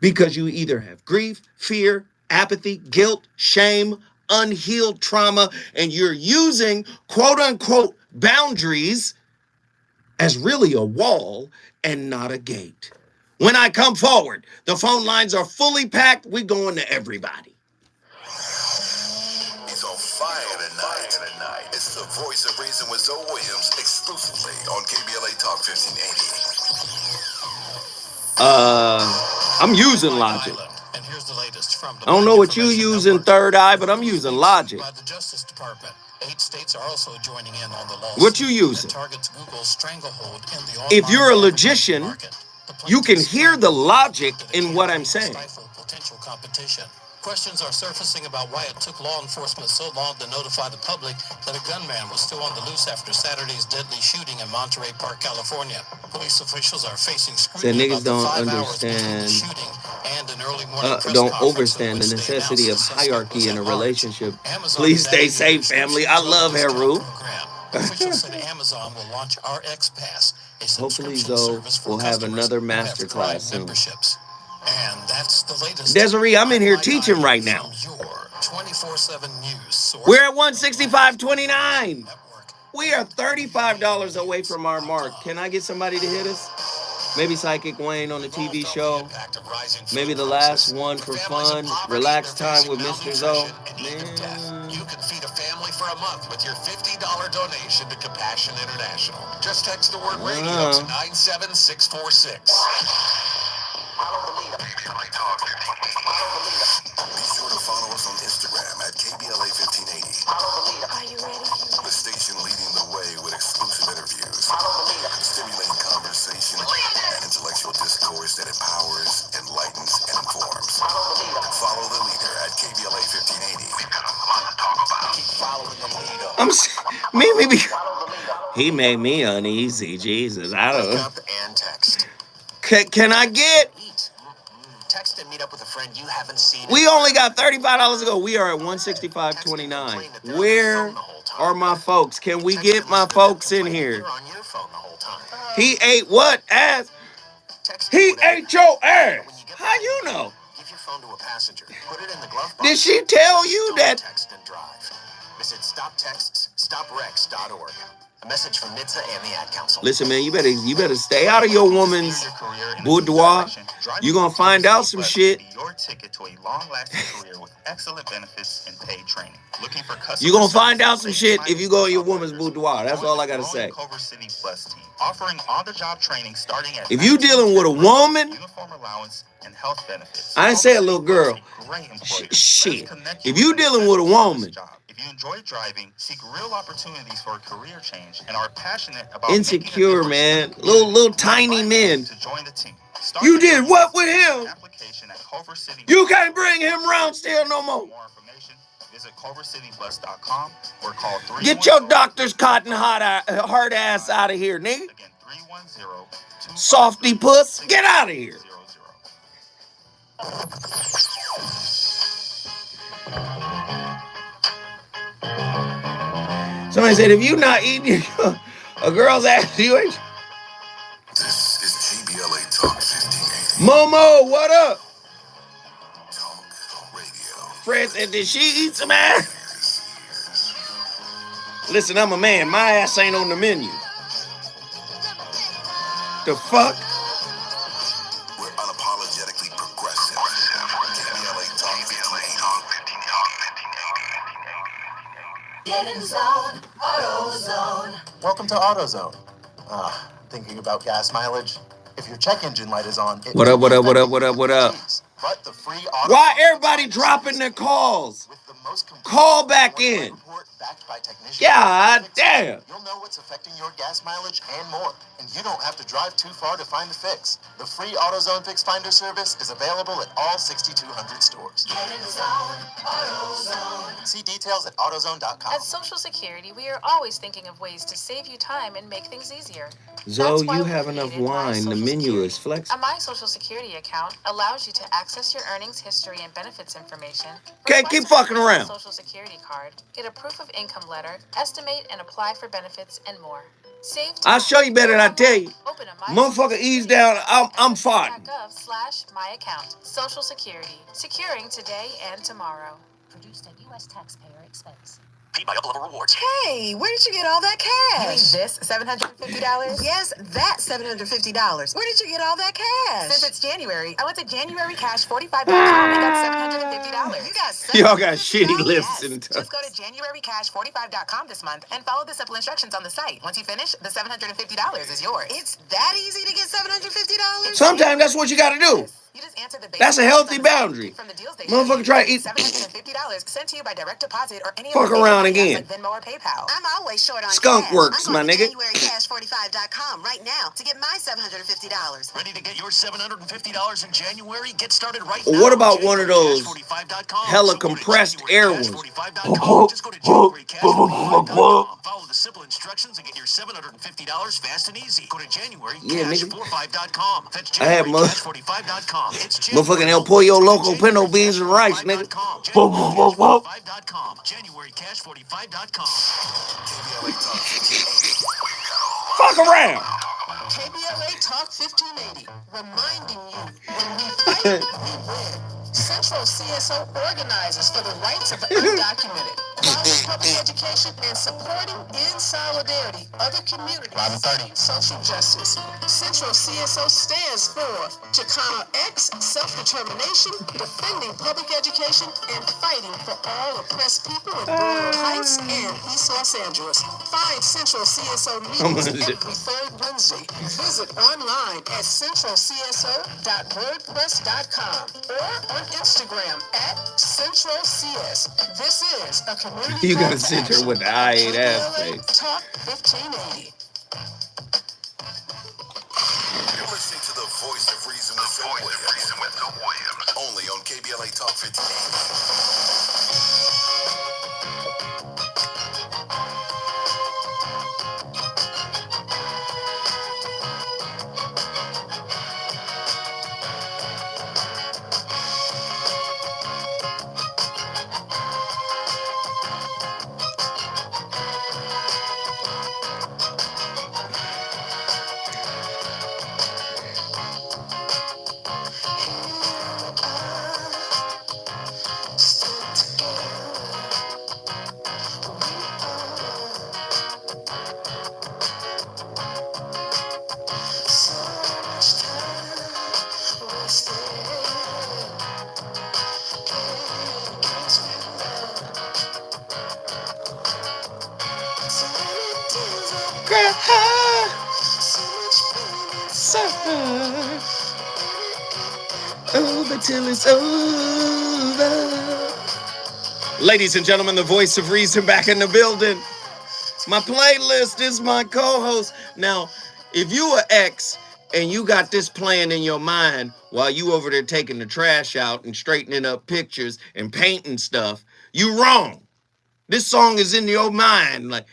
S5: Because you either have grief, fear, apathy, guilt, shame, unhealed trauma, and you're using quote unquote boundaries as really a wall and not a gate. When I come forward, the phone lines are fully packed. We're going to everybody.
S2: It's on fire tonight. It's the Voice of Reason with Zoe Williams, exclusively on KBLA Talk 1580.
S5: I'm using Logic.
S12: And here's the latest from the
S5: I don't know what you use in Third Eye, but I'm using Logic.
S12: By the Justice Department. 8 states are also joining in on the lawsuit.
S5: What you using?
S12: Targets Google's stranglehold in the
S5: If you're a
S12: online
S5: logician,
S12: market.
S5: you can hear the logic in what I'm saying.
S12: Stifle potential competition. Questions are surfacing about why it took law enforcement so long to notify the public that a gunman was still on the loose after Saturday's deadly shooting in Monterey Park, California. Police officials are facing scrutiny about the 5 hours between the shooting and an early morning press
S5: don't
S12: conference
S5: overstand the
S12: in which they
S5: necessity of
S12: announced the suspect
S5: hierarchy
S12: was
S5: in a
S12: at large.
S5: relationship.
S12: Amazon
S5: Please
S12: is
S5: stay
S12: adding a
S5: safe, family. I
S12: prescription
S5: love
S12: drug
S5: Heru.
S12: discount program. Officials said Amazon will launch RX Pass, a
S5: Hopefully,
S12: subscription
S5: Zoe
S12: service for
S5: will have
S12: customers
S5: another
S12: who have
S5: masterclass
S12: Prime
S5: soon.
S12: memberships. And that's the latest.
S5: Desiree, I'm in here teaching right now.
S12: Your 24/7 news source.
S5: We're at 165.29. We are $35 away from our mark. Can I get somebody to hit us? Maybe Psychic Wayne on the TV show. Maybe the last one for fun. Relax time with Mr. Zoe. Man.
S4: You can feed a family for a month with your $50 donation to Compassion International. Just text the word radio to 97646.
S2: Be sure to follow us on Instagram at KBLA 1580.
S10: Are you ready?
S2: The station leading the way with exclusive interviews, stimulating conversation, and intellectual discourse that empowers, enlightens, and informs. Follow the leader at KBLA 1580. We've got a lot to talk about. Keep following the leader.
S5: Maybe he made me uneasy. Jesus, I don't know.
S4: Wake up and text.
S5: Can I get
S2: Text and meet up with a friend you haven't seen.
S5: We only got $35 to go. We are at 165.29. Where are my folks? Can we get my folks in here? He ate what ass? He ate your ass. How you know?
S2: Give your phone to a passenger. Put it in the glove box.
S5: Did she tell you that?
S2: Text and drive. Visit stoptextsstopwrecks.org. A message from NHTSA and the Ad Council.
S5: Listen, man, you better stay out of your woman's boudoir. You're gonna find out some shit.
S15: Your ticket to a long-lasting career with excellent benefits and paid training. Looking for customers.
S5: You're gonna find out some shit if you go to your woman's boudoir. That's all I gotta say.
S15: Culver City Bus team, offering on-the-job training starting at.
S5: If you dealing with a woman,
S15: uniform allowance and health benefits.
S5: I ain't say a little girl. Shit. If you dealing with a woman.
S15: If you enjoy driving, seek real opportunities for a career change, and are passionate about
S5: insecure, man, little tiny men.
S15: To join the team.
S5: You did what with him? You can't bring him round still no more.
S15: For more information, visit culvercitybus.com or call 310.
S5: Get your doctor's cotton hard ass out of here, nigga.
S15: Again, 310.
S5: Softy puss, get out of here. Somebody said, if you not eating a girl's ass, you ain't.
S2: This is KBLA Talk 1580.
S5: Momo, what up?
S2: Talk Radio.
S5: Fred said, did she eat some ass? Listen, I'm a man. My ass ain't on the menu. The fuck?
S2: We're unapologetically progressive. KBLA Talk 1580.
S7: Get in zone, AutoZone.
S4: Welcome to AutoZone. Thinking about gas mileage? If your check engine light is on, it
S5: What up? What up?
S4: But the free
S5: Why everybody dropping their calls?
S4: with the most complete
S5: Call back in.
S4: report backed by technicians.
S5: God damn.
S4: You'll know what's affecting your gas mileage and more. And you don't have to drive too far to find the fix. The free AutoZone Fix Finder service is available at all 6,200 stores.
S7: Get in zone, AutoZone.
S4: See details at AutoZone.com.
S11: At Social Security, we are always thinking of ways to save you time and make things easier.
S5: Zoe,
S11: That's why
S5: you
S11: we
S5: have enough
S11: created My
S5: wine. The
S11: Social
S5: menu
S11: Security.
S5: is flexible.
S11: A My Social Security account allows you to access your earnings history and benefits information.
S5: Okay,
S11: request
S5: keep
S11: a
S5: fucking around.
S11: Social Security card, get a proof of income letter, estimate and apply for benefits, and more. Save time.
S5: I'll show you better than I tell you.
S11: Open a My
S5: Motherfucker,
S11: Social
S5: ease
S11: Security
S5: down. I'm
S11: at
S5: farting.
S11: .gov/my account. Social Security, securing today and tomorrow.
S10: Produced at U.S. taxpayer expense.
S2: Paid by Upload Rewards.
S7: Hey, where did you get all that cash?
S16: You mean this $750?
S7: Yes, that $750. Where did you get all that cash?
S16: Since it's January, I went to JanuaryCash45.com and got $750.
S7: You got
S5: Y'all got shitty
S7: $750?
S5: lips
S16: Yes,
S5: and
S16: just go to JanuaryCash45.com this month and follow the simple instructions on the site. Once you finish, the $750 is yours.
S7: It's that easy to get $750?
S5: Sometimes that's what you gotta do.
S16: You just answer the
S5: That's a healthy boundary.
S16: from the deal station.
S5: Motherfucker try to eat.
S16: $750 sent to you by direct deposit or any
S5: Fuck
S16: of the
S5: around
S16: payment
S5: again.
S16: methods like Venmo or PayPal.
S7: I'm always short on
S5: Skunk
S7: cash.
S5: works,
S7: I'm
S5: my
S7: going to
S5: nigga.
S7: JanuaryCash45.com right now to get my $750.
S2: Ready to get your $750 in January? Get started right
S5: Or
S2: now.
S5: what about one of those
S2: JanuaryCash45.com.
S5: hella
S2: So go to
S5: compressed air ones?
S2: JanuaryCash45.com. Just go to JanuaryCash45.com. Follow the simple instructions and get your $750 fast and easy. Go to JanuaryCash45.com. That's
S5: I had
S2: JanuaryCash45.com. It's
S5: Motherfucking El Pollo Loco Pinto beans and rice, nigga.
S2: JanuaryCash45.com. JanuaryCash45.com. KBLA Talk 1580.
S5: Fuck around.
S7: KBLA Talk 1580, reminding you when we fight, we win. Central CSO organizes for the rights of the undocumented, promoting public education and supporting in solidarity other communities seeking social justice. Central CSO stands for Chicano X, self-determination, defending public education, and fighting for all oppressed people in Boyle Heights and East Los Angeles. Find Central CSO meetings every third Wednesday. Visit online at centralcso.wordpress.com or on Instagram at CentralCS. This is a community.
S5: You gotta sit there with the I-8 ass face.
S7: Talk 1580.
S2: You're listening to the voice of reason with Phil Williams. Only on KBLA Talk 1580.
S5: cry. Suffer over till it's over. Ladies and gentlemen, the voice of reason back in the building. My playlist is my co-host. Now, if you are ex and you got this playing in your mind while you over there taking the trash out and straightening up pictures and painting stuff, you wrong. This song is in your mind like,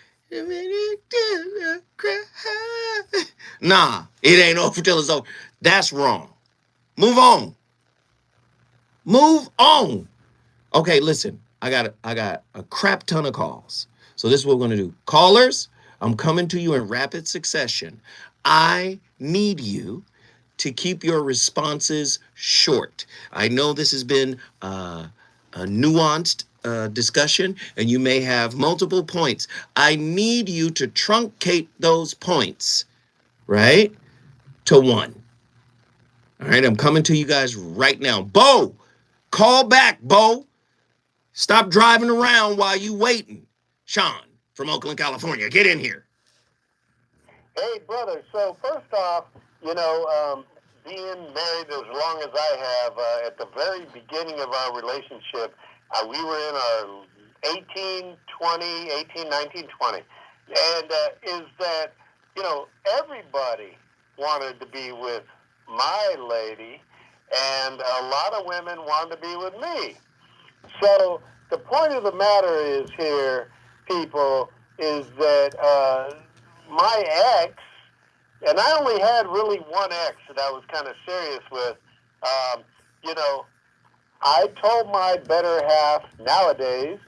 S5: nah, it ain't over till it's over. That's wrong. Move on. Move on. Okay, listen. I got a crap ton of calls. So this is what we're going to do. Callers, I'm coming to you in rapid succession. I need you to keep your responses short. I know this has been a nuanced discussion, and you may have multiple points. I need you to truncate those points, right, to one. All right, I'm coming to you guys right now. Bo, call back, Bo. Stop driving around while you waiting. Sean from Oakland, California, get in here.
S9: Hey, brother. So first off, being married as long as I have, at the very beginning of our relationship, we were in our 19, 20. And is that, everybody wanted to be with my lady, and a lot of women wanted to be with me. So the point of the matter is here, people, is that my ex, and I only had really one ex that I was kind of serious with, I told my better half nowadays,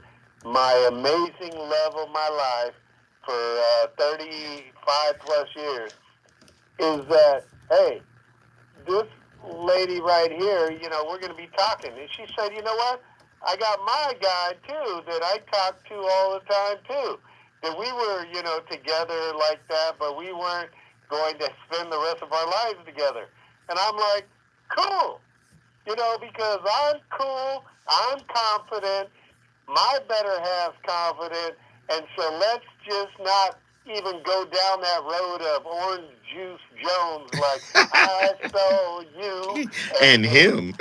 S9: my amazing love of my life for 35 plus years, is that, hey, this lady right here, we're going to be talking. And she said, you know what? I got my guy, too, that I talk to all the time, too. That we were, together like that, but we weren't going to spend the rest of our lives together. And I'm like, cool. Because I'm cool, I'm confident, my better half's confident, and so let's just not even go down that road of Orange Juice Jones like, I stole you.
S5: And him.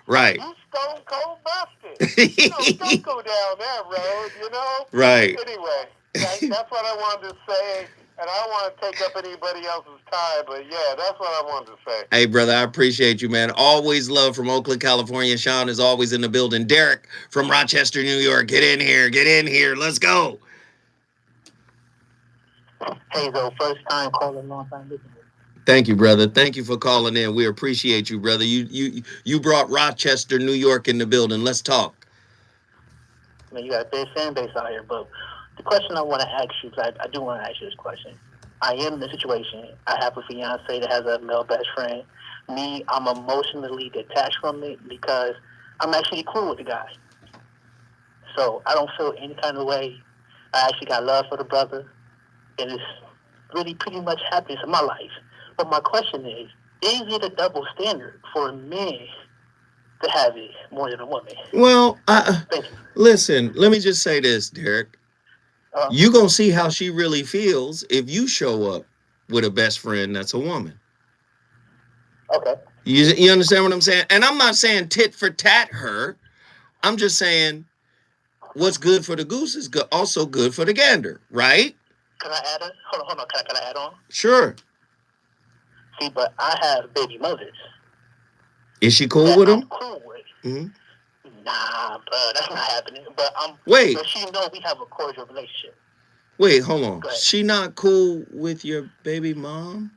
S5: Right.
S9: You stone cold busted. Don't go down that road,
S5: Right.
S9: Anyway, that's what I wanted to say. And I don't want to take up anybody else's time, but yeah, that's what I wanted to say.
S5: Hey, brother, I appreciate you, man. Always love from Oakland, California. Sean is always in the building. Derek from Rochester, New York. Get in here. Get in here. Let's go.
S17: Hey, though, first time calling, long time listening.
S5: Thank you, brother. Thank you for calling in. We appreciate you, brother. You brought Rochester, New York in the building. Let's talk.
S17: Man, you got a big fan base out here, but the question I want to ask you, because I do want to ask you this question. I am in a situation. I have a fiance that has a male best friend. Me, I'm emotionally detached from it because I'm actually cool with the guy. So I don't feel any kind of way. I actually got love for the brother, and it's really pretty much happiness in my life. But my question is it a double standard for men to have it more than a woman?
S5: Well, listen, let me just say this, Derek. You're going to see how she really feels if you show up with a best friend that's a woman.
S17: Okay.
S5: You understand what I'm saying? And I'm not saying tit for tat her. I'm just saying what's good for the goose is also good for the gander, right?
S17: Can I add on? Hold on. Can I add on?
S5: Sure.
S17: See, but I have baby mothers.
S5: Is she cool with them?
S17: I'm cool with.
S5: Mm-hmm.
S17: Nah, bro, that's not happening. But
S5: Wait.
S17: But she know we have a cordial relationship.
S5: Wait, hold on. She not cool with your baby mom?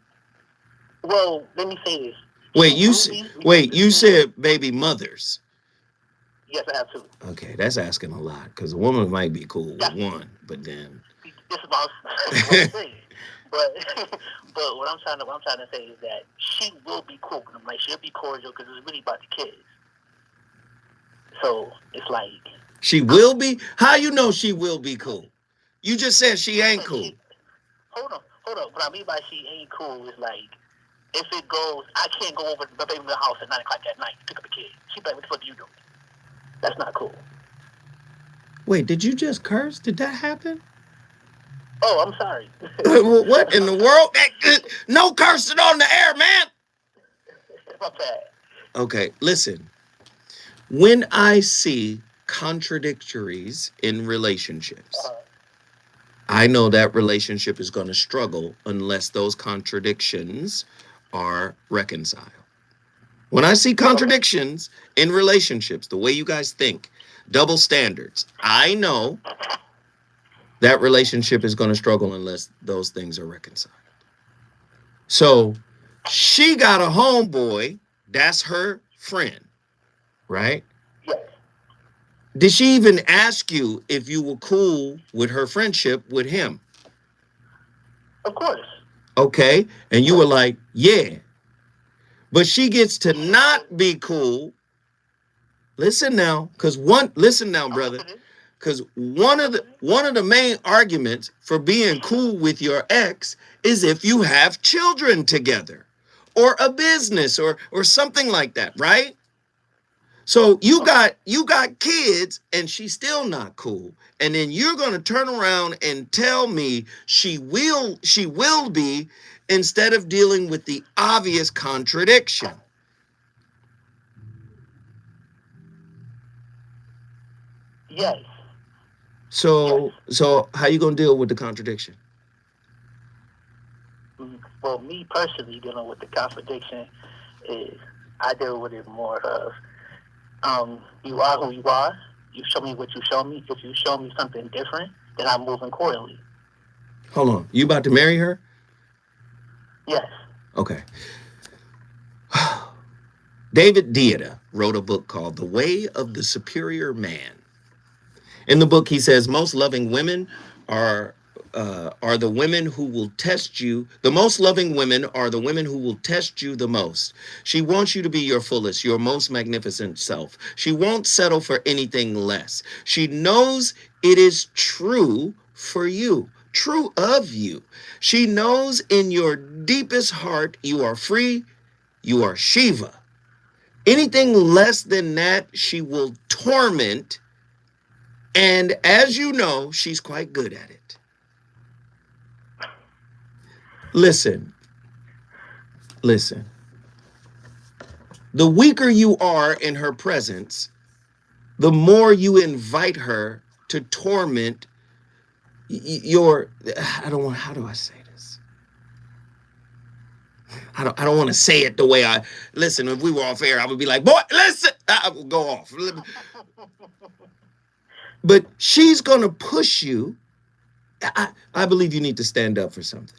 S17: Well, let me say this.
S5: You said baby mothers.
S17: Yes, I have two.
S5: Okay, that's asking a lot because a woman might be cool with one, but then.
S17: This is what I'm saying. But what I'm trying to say is that she will be cool with them. Like, she'll be cordial because it's really about the kids. So it's like
S5: she will be. How you know she will be cool? You just said she ain't cool.
S17: Hold on. What I mean by she ain't cool is like if it goes, I can't go over to the baby's house at 9 o'clock at night to pick up a kid. She's like, what the fuck are you doing? That's not cool.
S5: Wait, did you just curse? Did that happen?
S17: Oh, I'm sorry.
S5: What in the world? No cursing on the air, man.
S17: My bad.
S5: Okay, listen. When I see contradictories in relationships, I know that relationship is going to struggle unless those contradictions are reconciled. When I see contradictions in relationships, the way you guys think, double standards, I know that relationship is going to struggle unless those things are reconciled. So she got a homeboy, that's her friend, right?
S17: Yes.
S5: Did she even ask you if you were cool with her friendship with him?
S17: Of course.
S5: Okay. And you were like, yeah. But she gets to not be cool. Listen now, listen now, brother. Because one of the main arguments for being cool with your ex is if you have children together or a business or something like that, right? So you got kids and she's still not cool. And then you're going to turn around and tell me she will be, instead of dealing with the obvious contradiction.
S17: Yes.
S5: So how you going to deal with the contradiction?
S17: Well, me personally dealing with the contradiction is I deal with it more of you are who you are. You show me what you show me. If you show me something different, then I'm moving accordingly.
S5: Hold on. You about to marry her?
S17: Yes.
S5: Okay. David Deida wrote a book called The Way of the Superior Man. In the book, he says most loving women are the women who will test you. The most loving women are the women who will test you the most. She wants you to be your fullest, your most magnificent self. She won't settle for anything less. She knows it is true for you, true of you. She knows in your deepest heart you are free, you are Shiva. Anything less than that, she will torment. And as you know, she's quite good at it. Listen. The weaker you are in her presence, the more you invite her to torment how do I say this? I don't want to say it the way listen, if we were off air, I would be like, boy, listen, I would go off. But she's going to push you. I believe you need to stand up for something.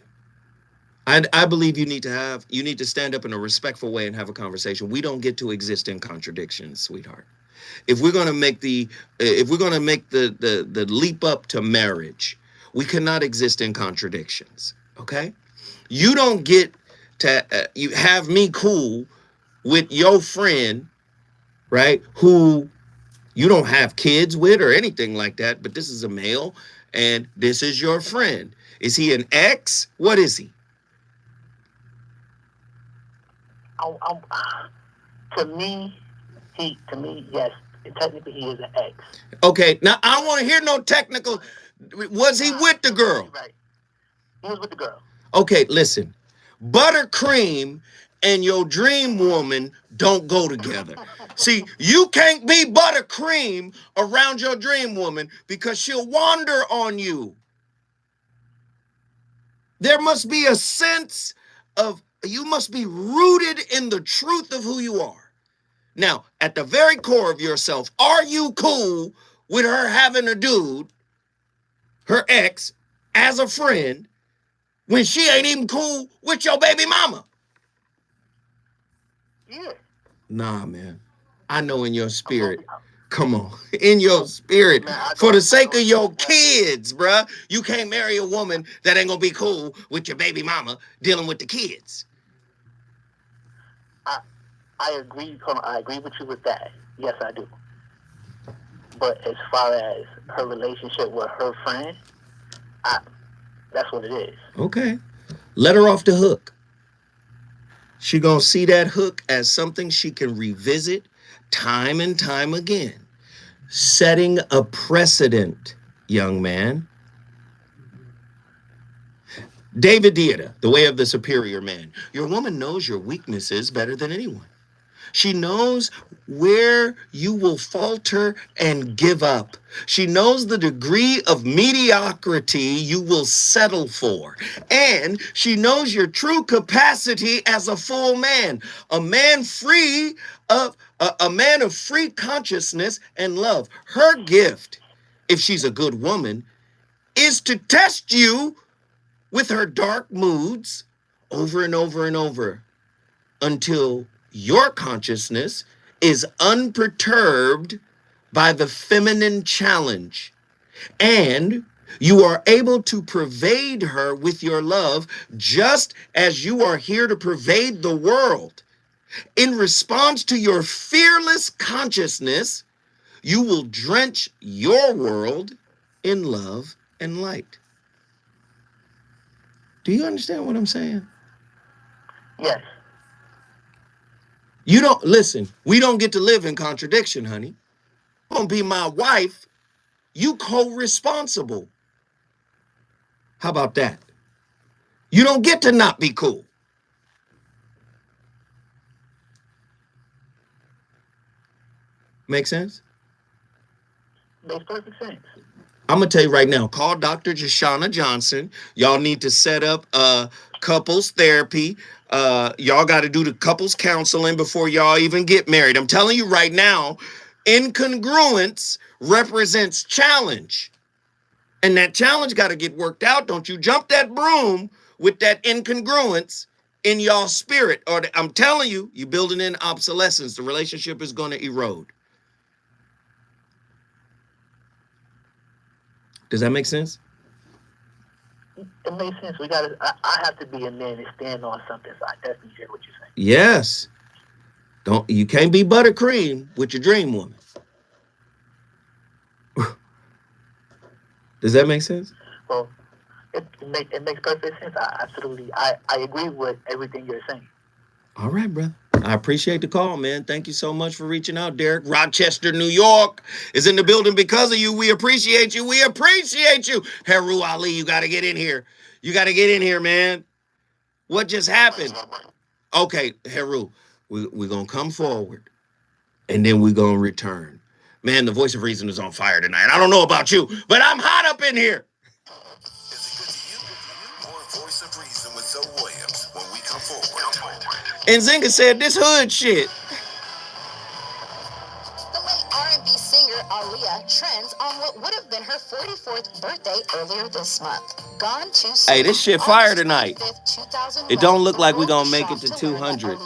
S5: I believe you need to stand up in a respectful way and have a conversation. We don't get to exist in contradictions, sweetheart. If we're going to make the leap up to marriage, we cannot exist in contradictions. Okay? You don't get to you have me cool with your friend, right? Who you don't have kids with or anything like that, but this is a male and this is your friend. Is he an ex? What is he?
S17: To me, yes. Technically, he is an ex.
S5: Okay, now I don't want to hear no technical. Was he with the girl?
S17: Right. He was with the girl.
S5: Okay, listen. Buttercream and your dream woman don't go together. See, you can't be buttercream around your dream woman because she'll wander on you. There must be a sense of, you must be rooted in the truth of who you are. Now, at the very core of yourself, are you cool with her having a dude, her ex, as a friend, when she ain't even cool with your baby mama?
S17: Yeah.
S5: Nah, man. I know in your spirit. Come on. In your spirit. For the sake of your kids, bruh. You can't marry a woman that ain't gonna be cool with your baby mama dealing with the kids.
S17: I agree. I agree with you with that. Yes, I do. But as far as her relationship with her friend, that's what it is.
S5: Okay. Let her off the hook. She gonna see that hook as something she can revisit time and time again. Setting a precedent, young man. David Dieta, The Way of the Superior Man. Your woman knows your weaknesses better than anyone. She knows where you will falter and give up. She knows the degree of mediocrity you will settle for. And she knows your true capacity as a full man, a man free of a man of free consciousness and love. Her gift, if she's a good woman, is to test you with her dark moods over and over and over until your consciousness is unperturbed by the feminine challenge, and you are able to pervade her with your love just as you are here to pervade the world. In response to your fearless consciousness, you will drench your world in love and light. Do you understand what I'm saying?
S17: Yes.
S5: You don't listen. We don't get to live in contradiction, honey. You're gonna be my wife. You co-responsible. How about that? You don't get to not be cool. Make sense?
S17: Makes perfect sense.
S5: I'm gonna tell you right now. Call Dr. Jashana Johnson. Y'all need to set up couples therapy. Y'all got to do the couples counseling before y'all even get married. I'm telling you right now, incongruence represents challenge. And that challenge got to get worked out. Don't you jump that broom with that incongruence in y'all spirit. Or I'm telling you, you're building in obsolescence. The relationship is going to erode. Does that make sense?
S17: It makes sense. I have to be a man and stand on something. So I definitely hear what you're saying.
S5: Yes. You can't be buttercream with your dream woman. Does that make sense?
S17: Well, it makes perfect sense. I agree with everything you're saying.
S5: All right, brother. I appreciate the call, man. Thank you so much for reaching out, Derek. Rochester, New York is in the building because of you. We appreciate you. We appreciate you. Heru Ali, you got to get in here. You got to get in here, man. What just happened? Okay, Heru, we're going to come forward, and then we're going to return. Man, the voice of reason is on fire tonight. I don't know about you, but I'm hot up in here.
S2: Is it good to you? More Voice of Reason with Zoe Williams when we come forward.
S5: And Zinga said this hood shit.
S7: The late R&B singer Aaliyah trends on what would have been her 44th birthday earlier this month. Gone too soon.
S5: Hey, this shit fire tonight. It don't look like we're gonna make it to 200.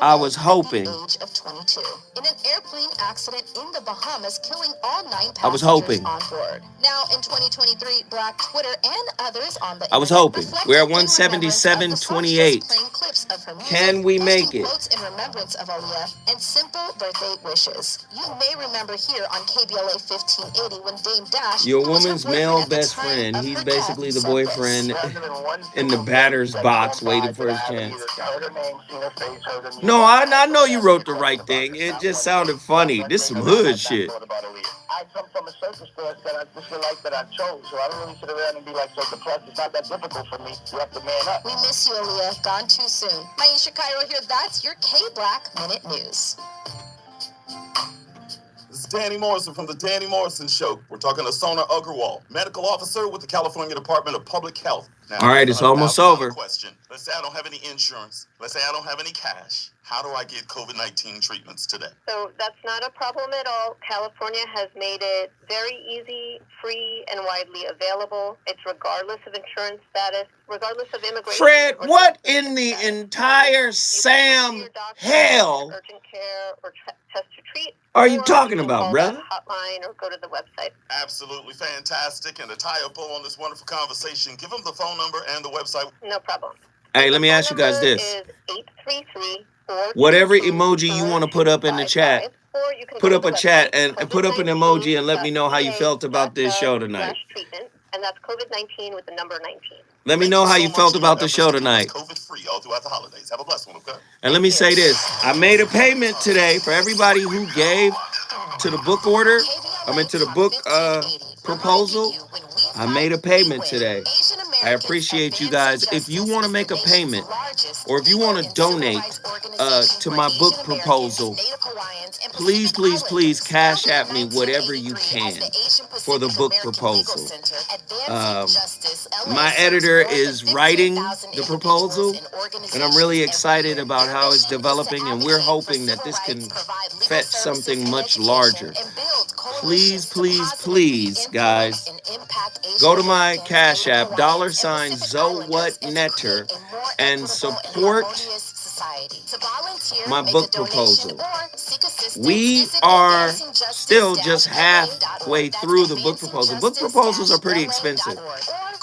S5: I was hoping.
S7: Age of 22. In an airplane accident in the Bahamas, killing all 9 passengers
S5: I was hoping.
S7: on board. Now in 2023, Black Twitter and others on the
S5: I was hoping. We're at 177.28. Can we make it?
S7: Quotes in remembrance of Aaliyah and simple birthday wishes. You may remember here on KBLA 1580 when Dame Dash,
S5: your woman's male best friend, he's basically the boyfriend in the batter's box waiting for his chance. No, I know you wrote the right thing. It just sounded funny. This some hood shit.
S9: I come from a circumstance that I just feel like that I chose, so I don't really sit around and be like so depressed. It's not that difficult for me. You have to man up.
S7: We miss you, Aaliyah. Gone too soon. Maisha Cairo here. That's your K-Black Minute News.
S18: This is Danny Morrison from The Danny Morrison Show. We're talking to Sona Agarwal, medical officer with the California Department of Public Health. Now,
S5: all right, it's almost over.
S18: Question. Let's say I don't have any insurance. Let's say I don't have any cash. How do I get COVID-19 treatments today?
S19: So that's not a problem at all. California has made it very easy, free, and widely available. It's regardless of insurance status, regardless of immigration.
S5: Fred, what in the entire Sam hell
S19: urgent care or test to treat
S5: are you talking about, brother?
S19: Hotline or go to the website.
S18: Absolutely fantastic. And to tie up on this wonderful conversation, give them the phone number and the website.
S19: No problem.
S5: Hey, let me ask you guys this. Whatever emoji you want to put up in the chat, put up a chat and put up an emoji and let me know how you felt about this show tonight.
S19: And that's COVID-19 with the number 19.
S5: Let me know how you felt about the show tonight.
S18: COVID-free all throughout the holidays. Have a blessed one, okay?
S5: And let me say this. I made a payment today for everybody who gave to the book order. I mean, to the book proposal. I made a payment today. I appreciate you guys. If you want to make a payment or if you want to donate to my book proposal, please, please, please cash at me whatever you can for the book proposal. My editor is writing the proposal, and I'm really excited about how it's developing, and we're hoping that this can fetch something much larger. Please, please, please, guys, go to my Cash App, $ZoWhatNetter, and support my book proposal. We are still just halfway through the book proposal. Book proposals are pretty expensive.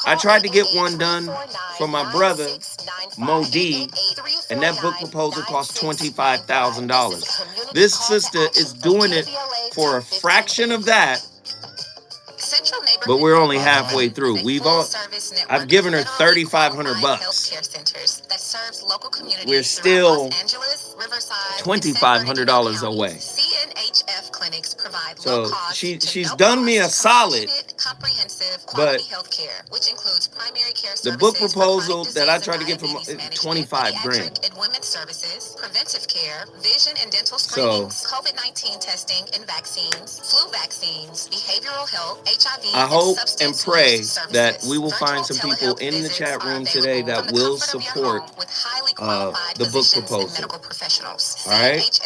S5: I tried to get one done for my brother, Mo D, and that book proposal cost $25,000. This sister is doing it for a fraction of that, but we're only halfway through. I've given her $3,500. We're still $2,500 away. So she's done me a solid, but the book proposal that I tried to get from $25,000. So COVID-19 testing and vaccines, flu vaccines, behavioral health, HIV, I hope and pray that we will find some people in the chat room today that will support the book proposal. All right.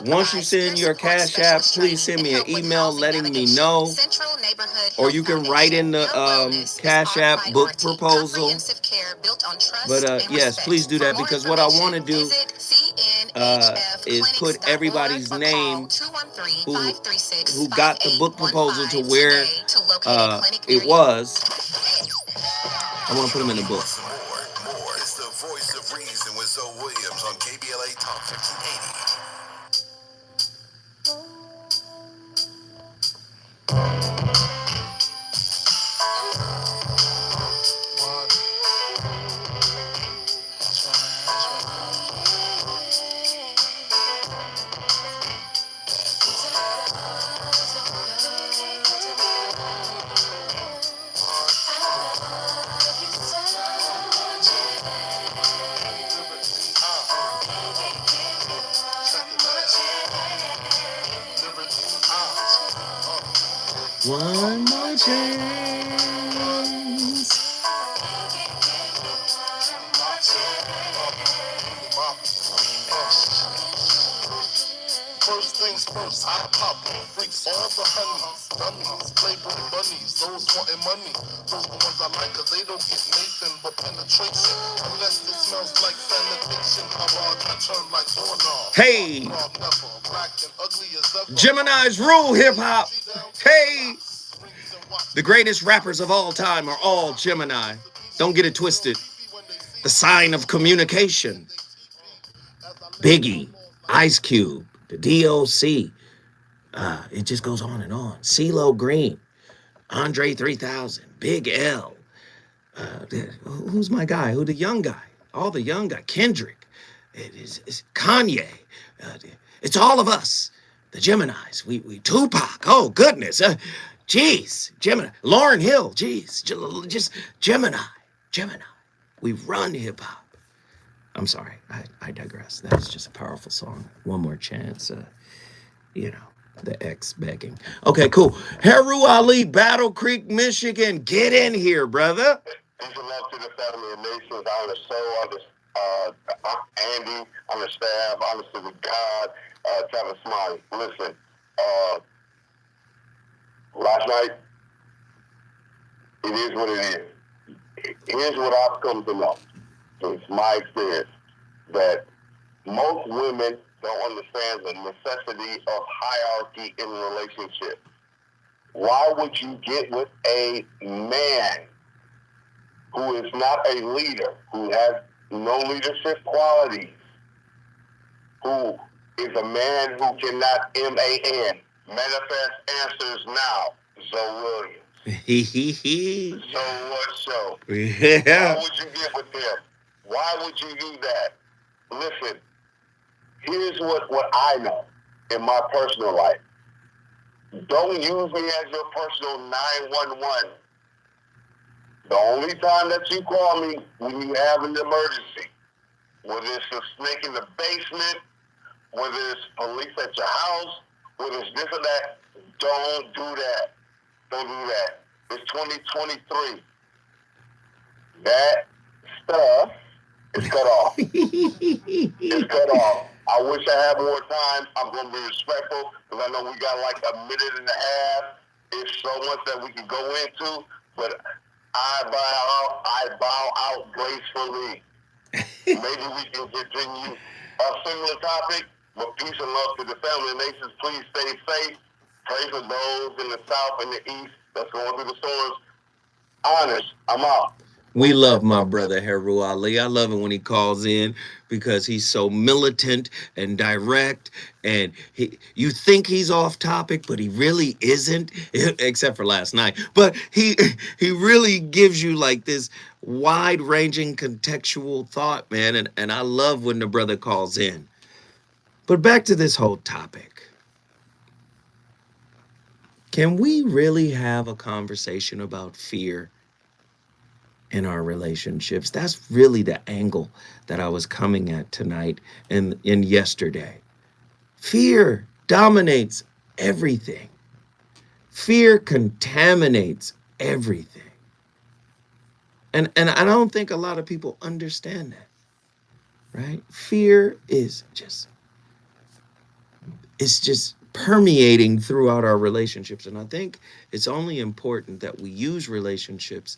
S5: Once you send your Cash App, please send me an email letting me know, or you can write in the Cash App book proposal. But yes, please do that, because what I want to do is put everybody's name who got the book proposal to where it was. I want to put them in the book.
S2: More. It's the voice of reason with Zoe Williams on KBLA Talk 1580.
S5: One more chance.
S9: First things first, I pop freaks all the honeys, dummies, playboy bunnies, those wanting money. Those the ones I like, cause they don't get Nathan but penetration. Unless it smells like sanitation, how hard I turn like doorknob.
S5: Hey,
S9: Black and ugly as ever.
S5: Gemini's rule hip hop. Hey, the greatest rappers of all time are all Gemini. Don't get it twisted. The sign of communication. Biggie, Ice Cube, the DOC. It just goes on and on. CeeLo Green, Andre 3000, Big L. Who's my guy? Who the young guy? All the young guy. Kendrick. It's Kanye. It's all of us. The Geminis. We Tupac. Oh, goodness. Jeez. Gemini. Lauryn Hill. Jeez. Just Gemini. We run hip hop. I'm sorry. I digress. That's just a powerful song. One more chance. The ex begging. Okay, cool. Heru Ali, Battle Creek, Michigan. Get in here, brother.
S9: Peace and love to the family and nations. On the show, I'm Andy, on the staff, honestly with God, Travis Smiley. Listen, last night, it is what it is. Here's what I've come to know, from my experience, that most women don't understand the necessity of hierarchy in a relationship. Why would you get with a man who is not a leader, who has no leadership qualities, who is a man who cannot MAN, manifest answers now, Zoe Williams? So what show?
S5: Yeah.
S9: Why would you get with him? Why would you do that? Listen, here's what I know in my personal life. Don't use me as your personal 911. The only time that you call me when you have an emergency, whether it's a snake in the basement, whether it's police at your house, whether it's this or that, don't do that. Don't do that. It's 2023. That stuff is cut off. It's cut off. I wish I had more time. I'm going to be respectful because I know we got like a minute and a half. It's so much that we can go into, but I bow out gracefully. Maybe we can continue a similar topic, but peace and love to the family and nations. Please stay safe. Pray for those in the south and the east that's going through the storms. Honest, I'm out.
S5: We love my brother Heru Ali. I love it when he calls in because he's so militant and direct, and you think he's off topic, but he really isn't, except for last night. But he really gives you like this wide-ranging contextual thought, man, and I love when the brother calls in. But back to this whole topic. Can we really have a conversation about fear in our relationships? That's really the angle that I was coming at tonight and yesterday. Fear dominates everything. Fear contaminates everything. And I don't think a lot of people understand that, right? Fear is just permeating throughout our relationships. And I think it's only important that we use relationships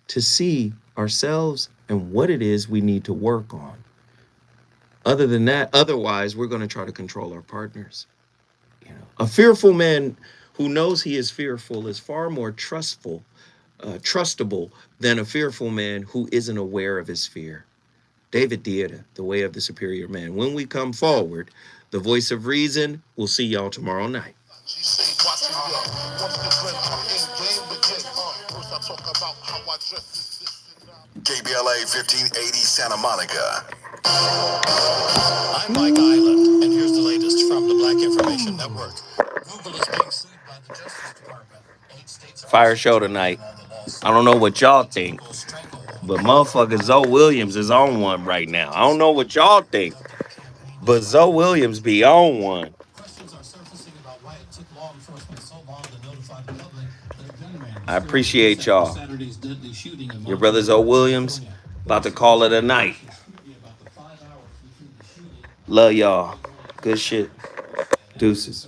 S5: to see ourselves and what it is we need to work on. Other than that, otherwise, we're going to try to control our partners. You know, a fearful man who knows he is fearful is far more trustable than a fearful man who isn't aware of his fear. David Dieta, The Way of the Superior Man. When we come forward, the voice of reason. We'll see y'all tomorrow night.
S2: KBLA 1580 Santa Monica.
S12: I'm Mike Island, and here's the latest from the Black Information Network. Google is being sued by the Justice Department. 8 states
S5: Fire show tonight. I don't know what y'all think, but motherfucker Zoe Williams is on one right now. I don't know what y'all think, but Zoe Williams be on one. I appreciate y'all. Your brother Zoe Williams about to call it a night. Love y'all. Good shit. Deuces.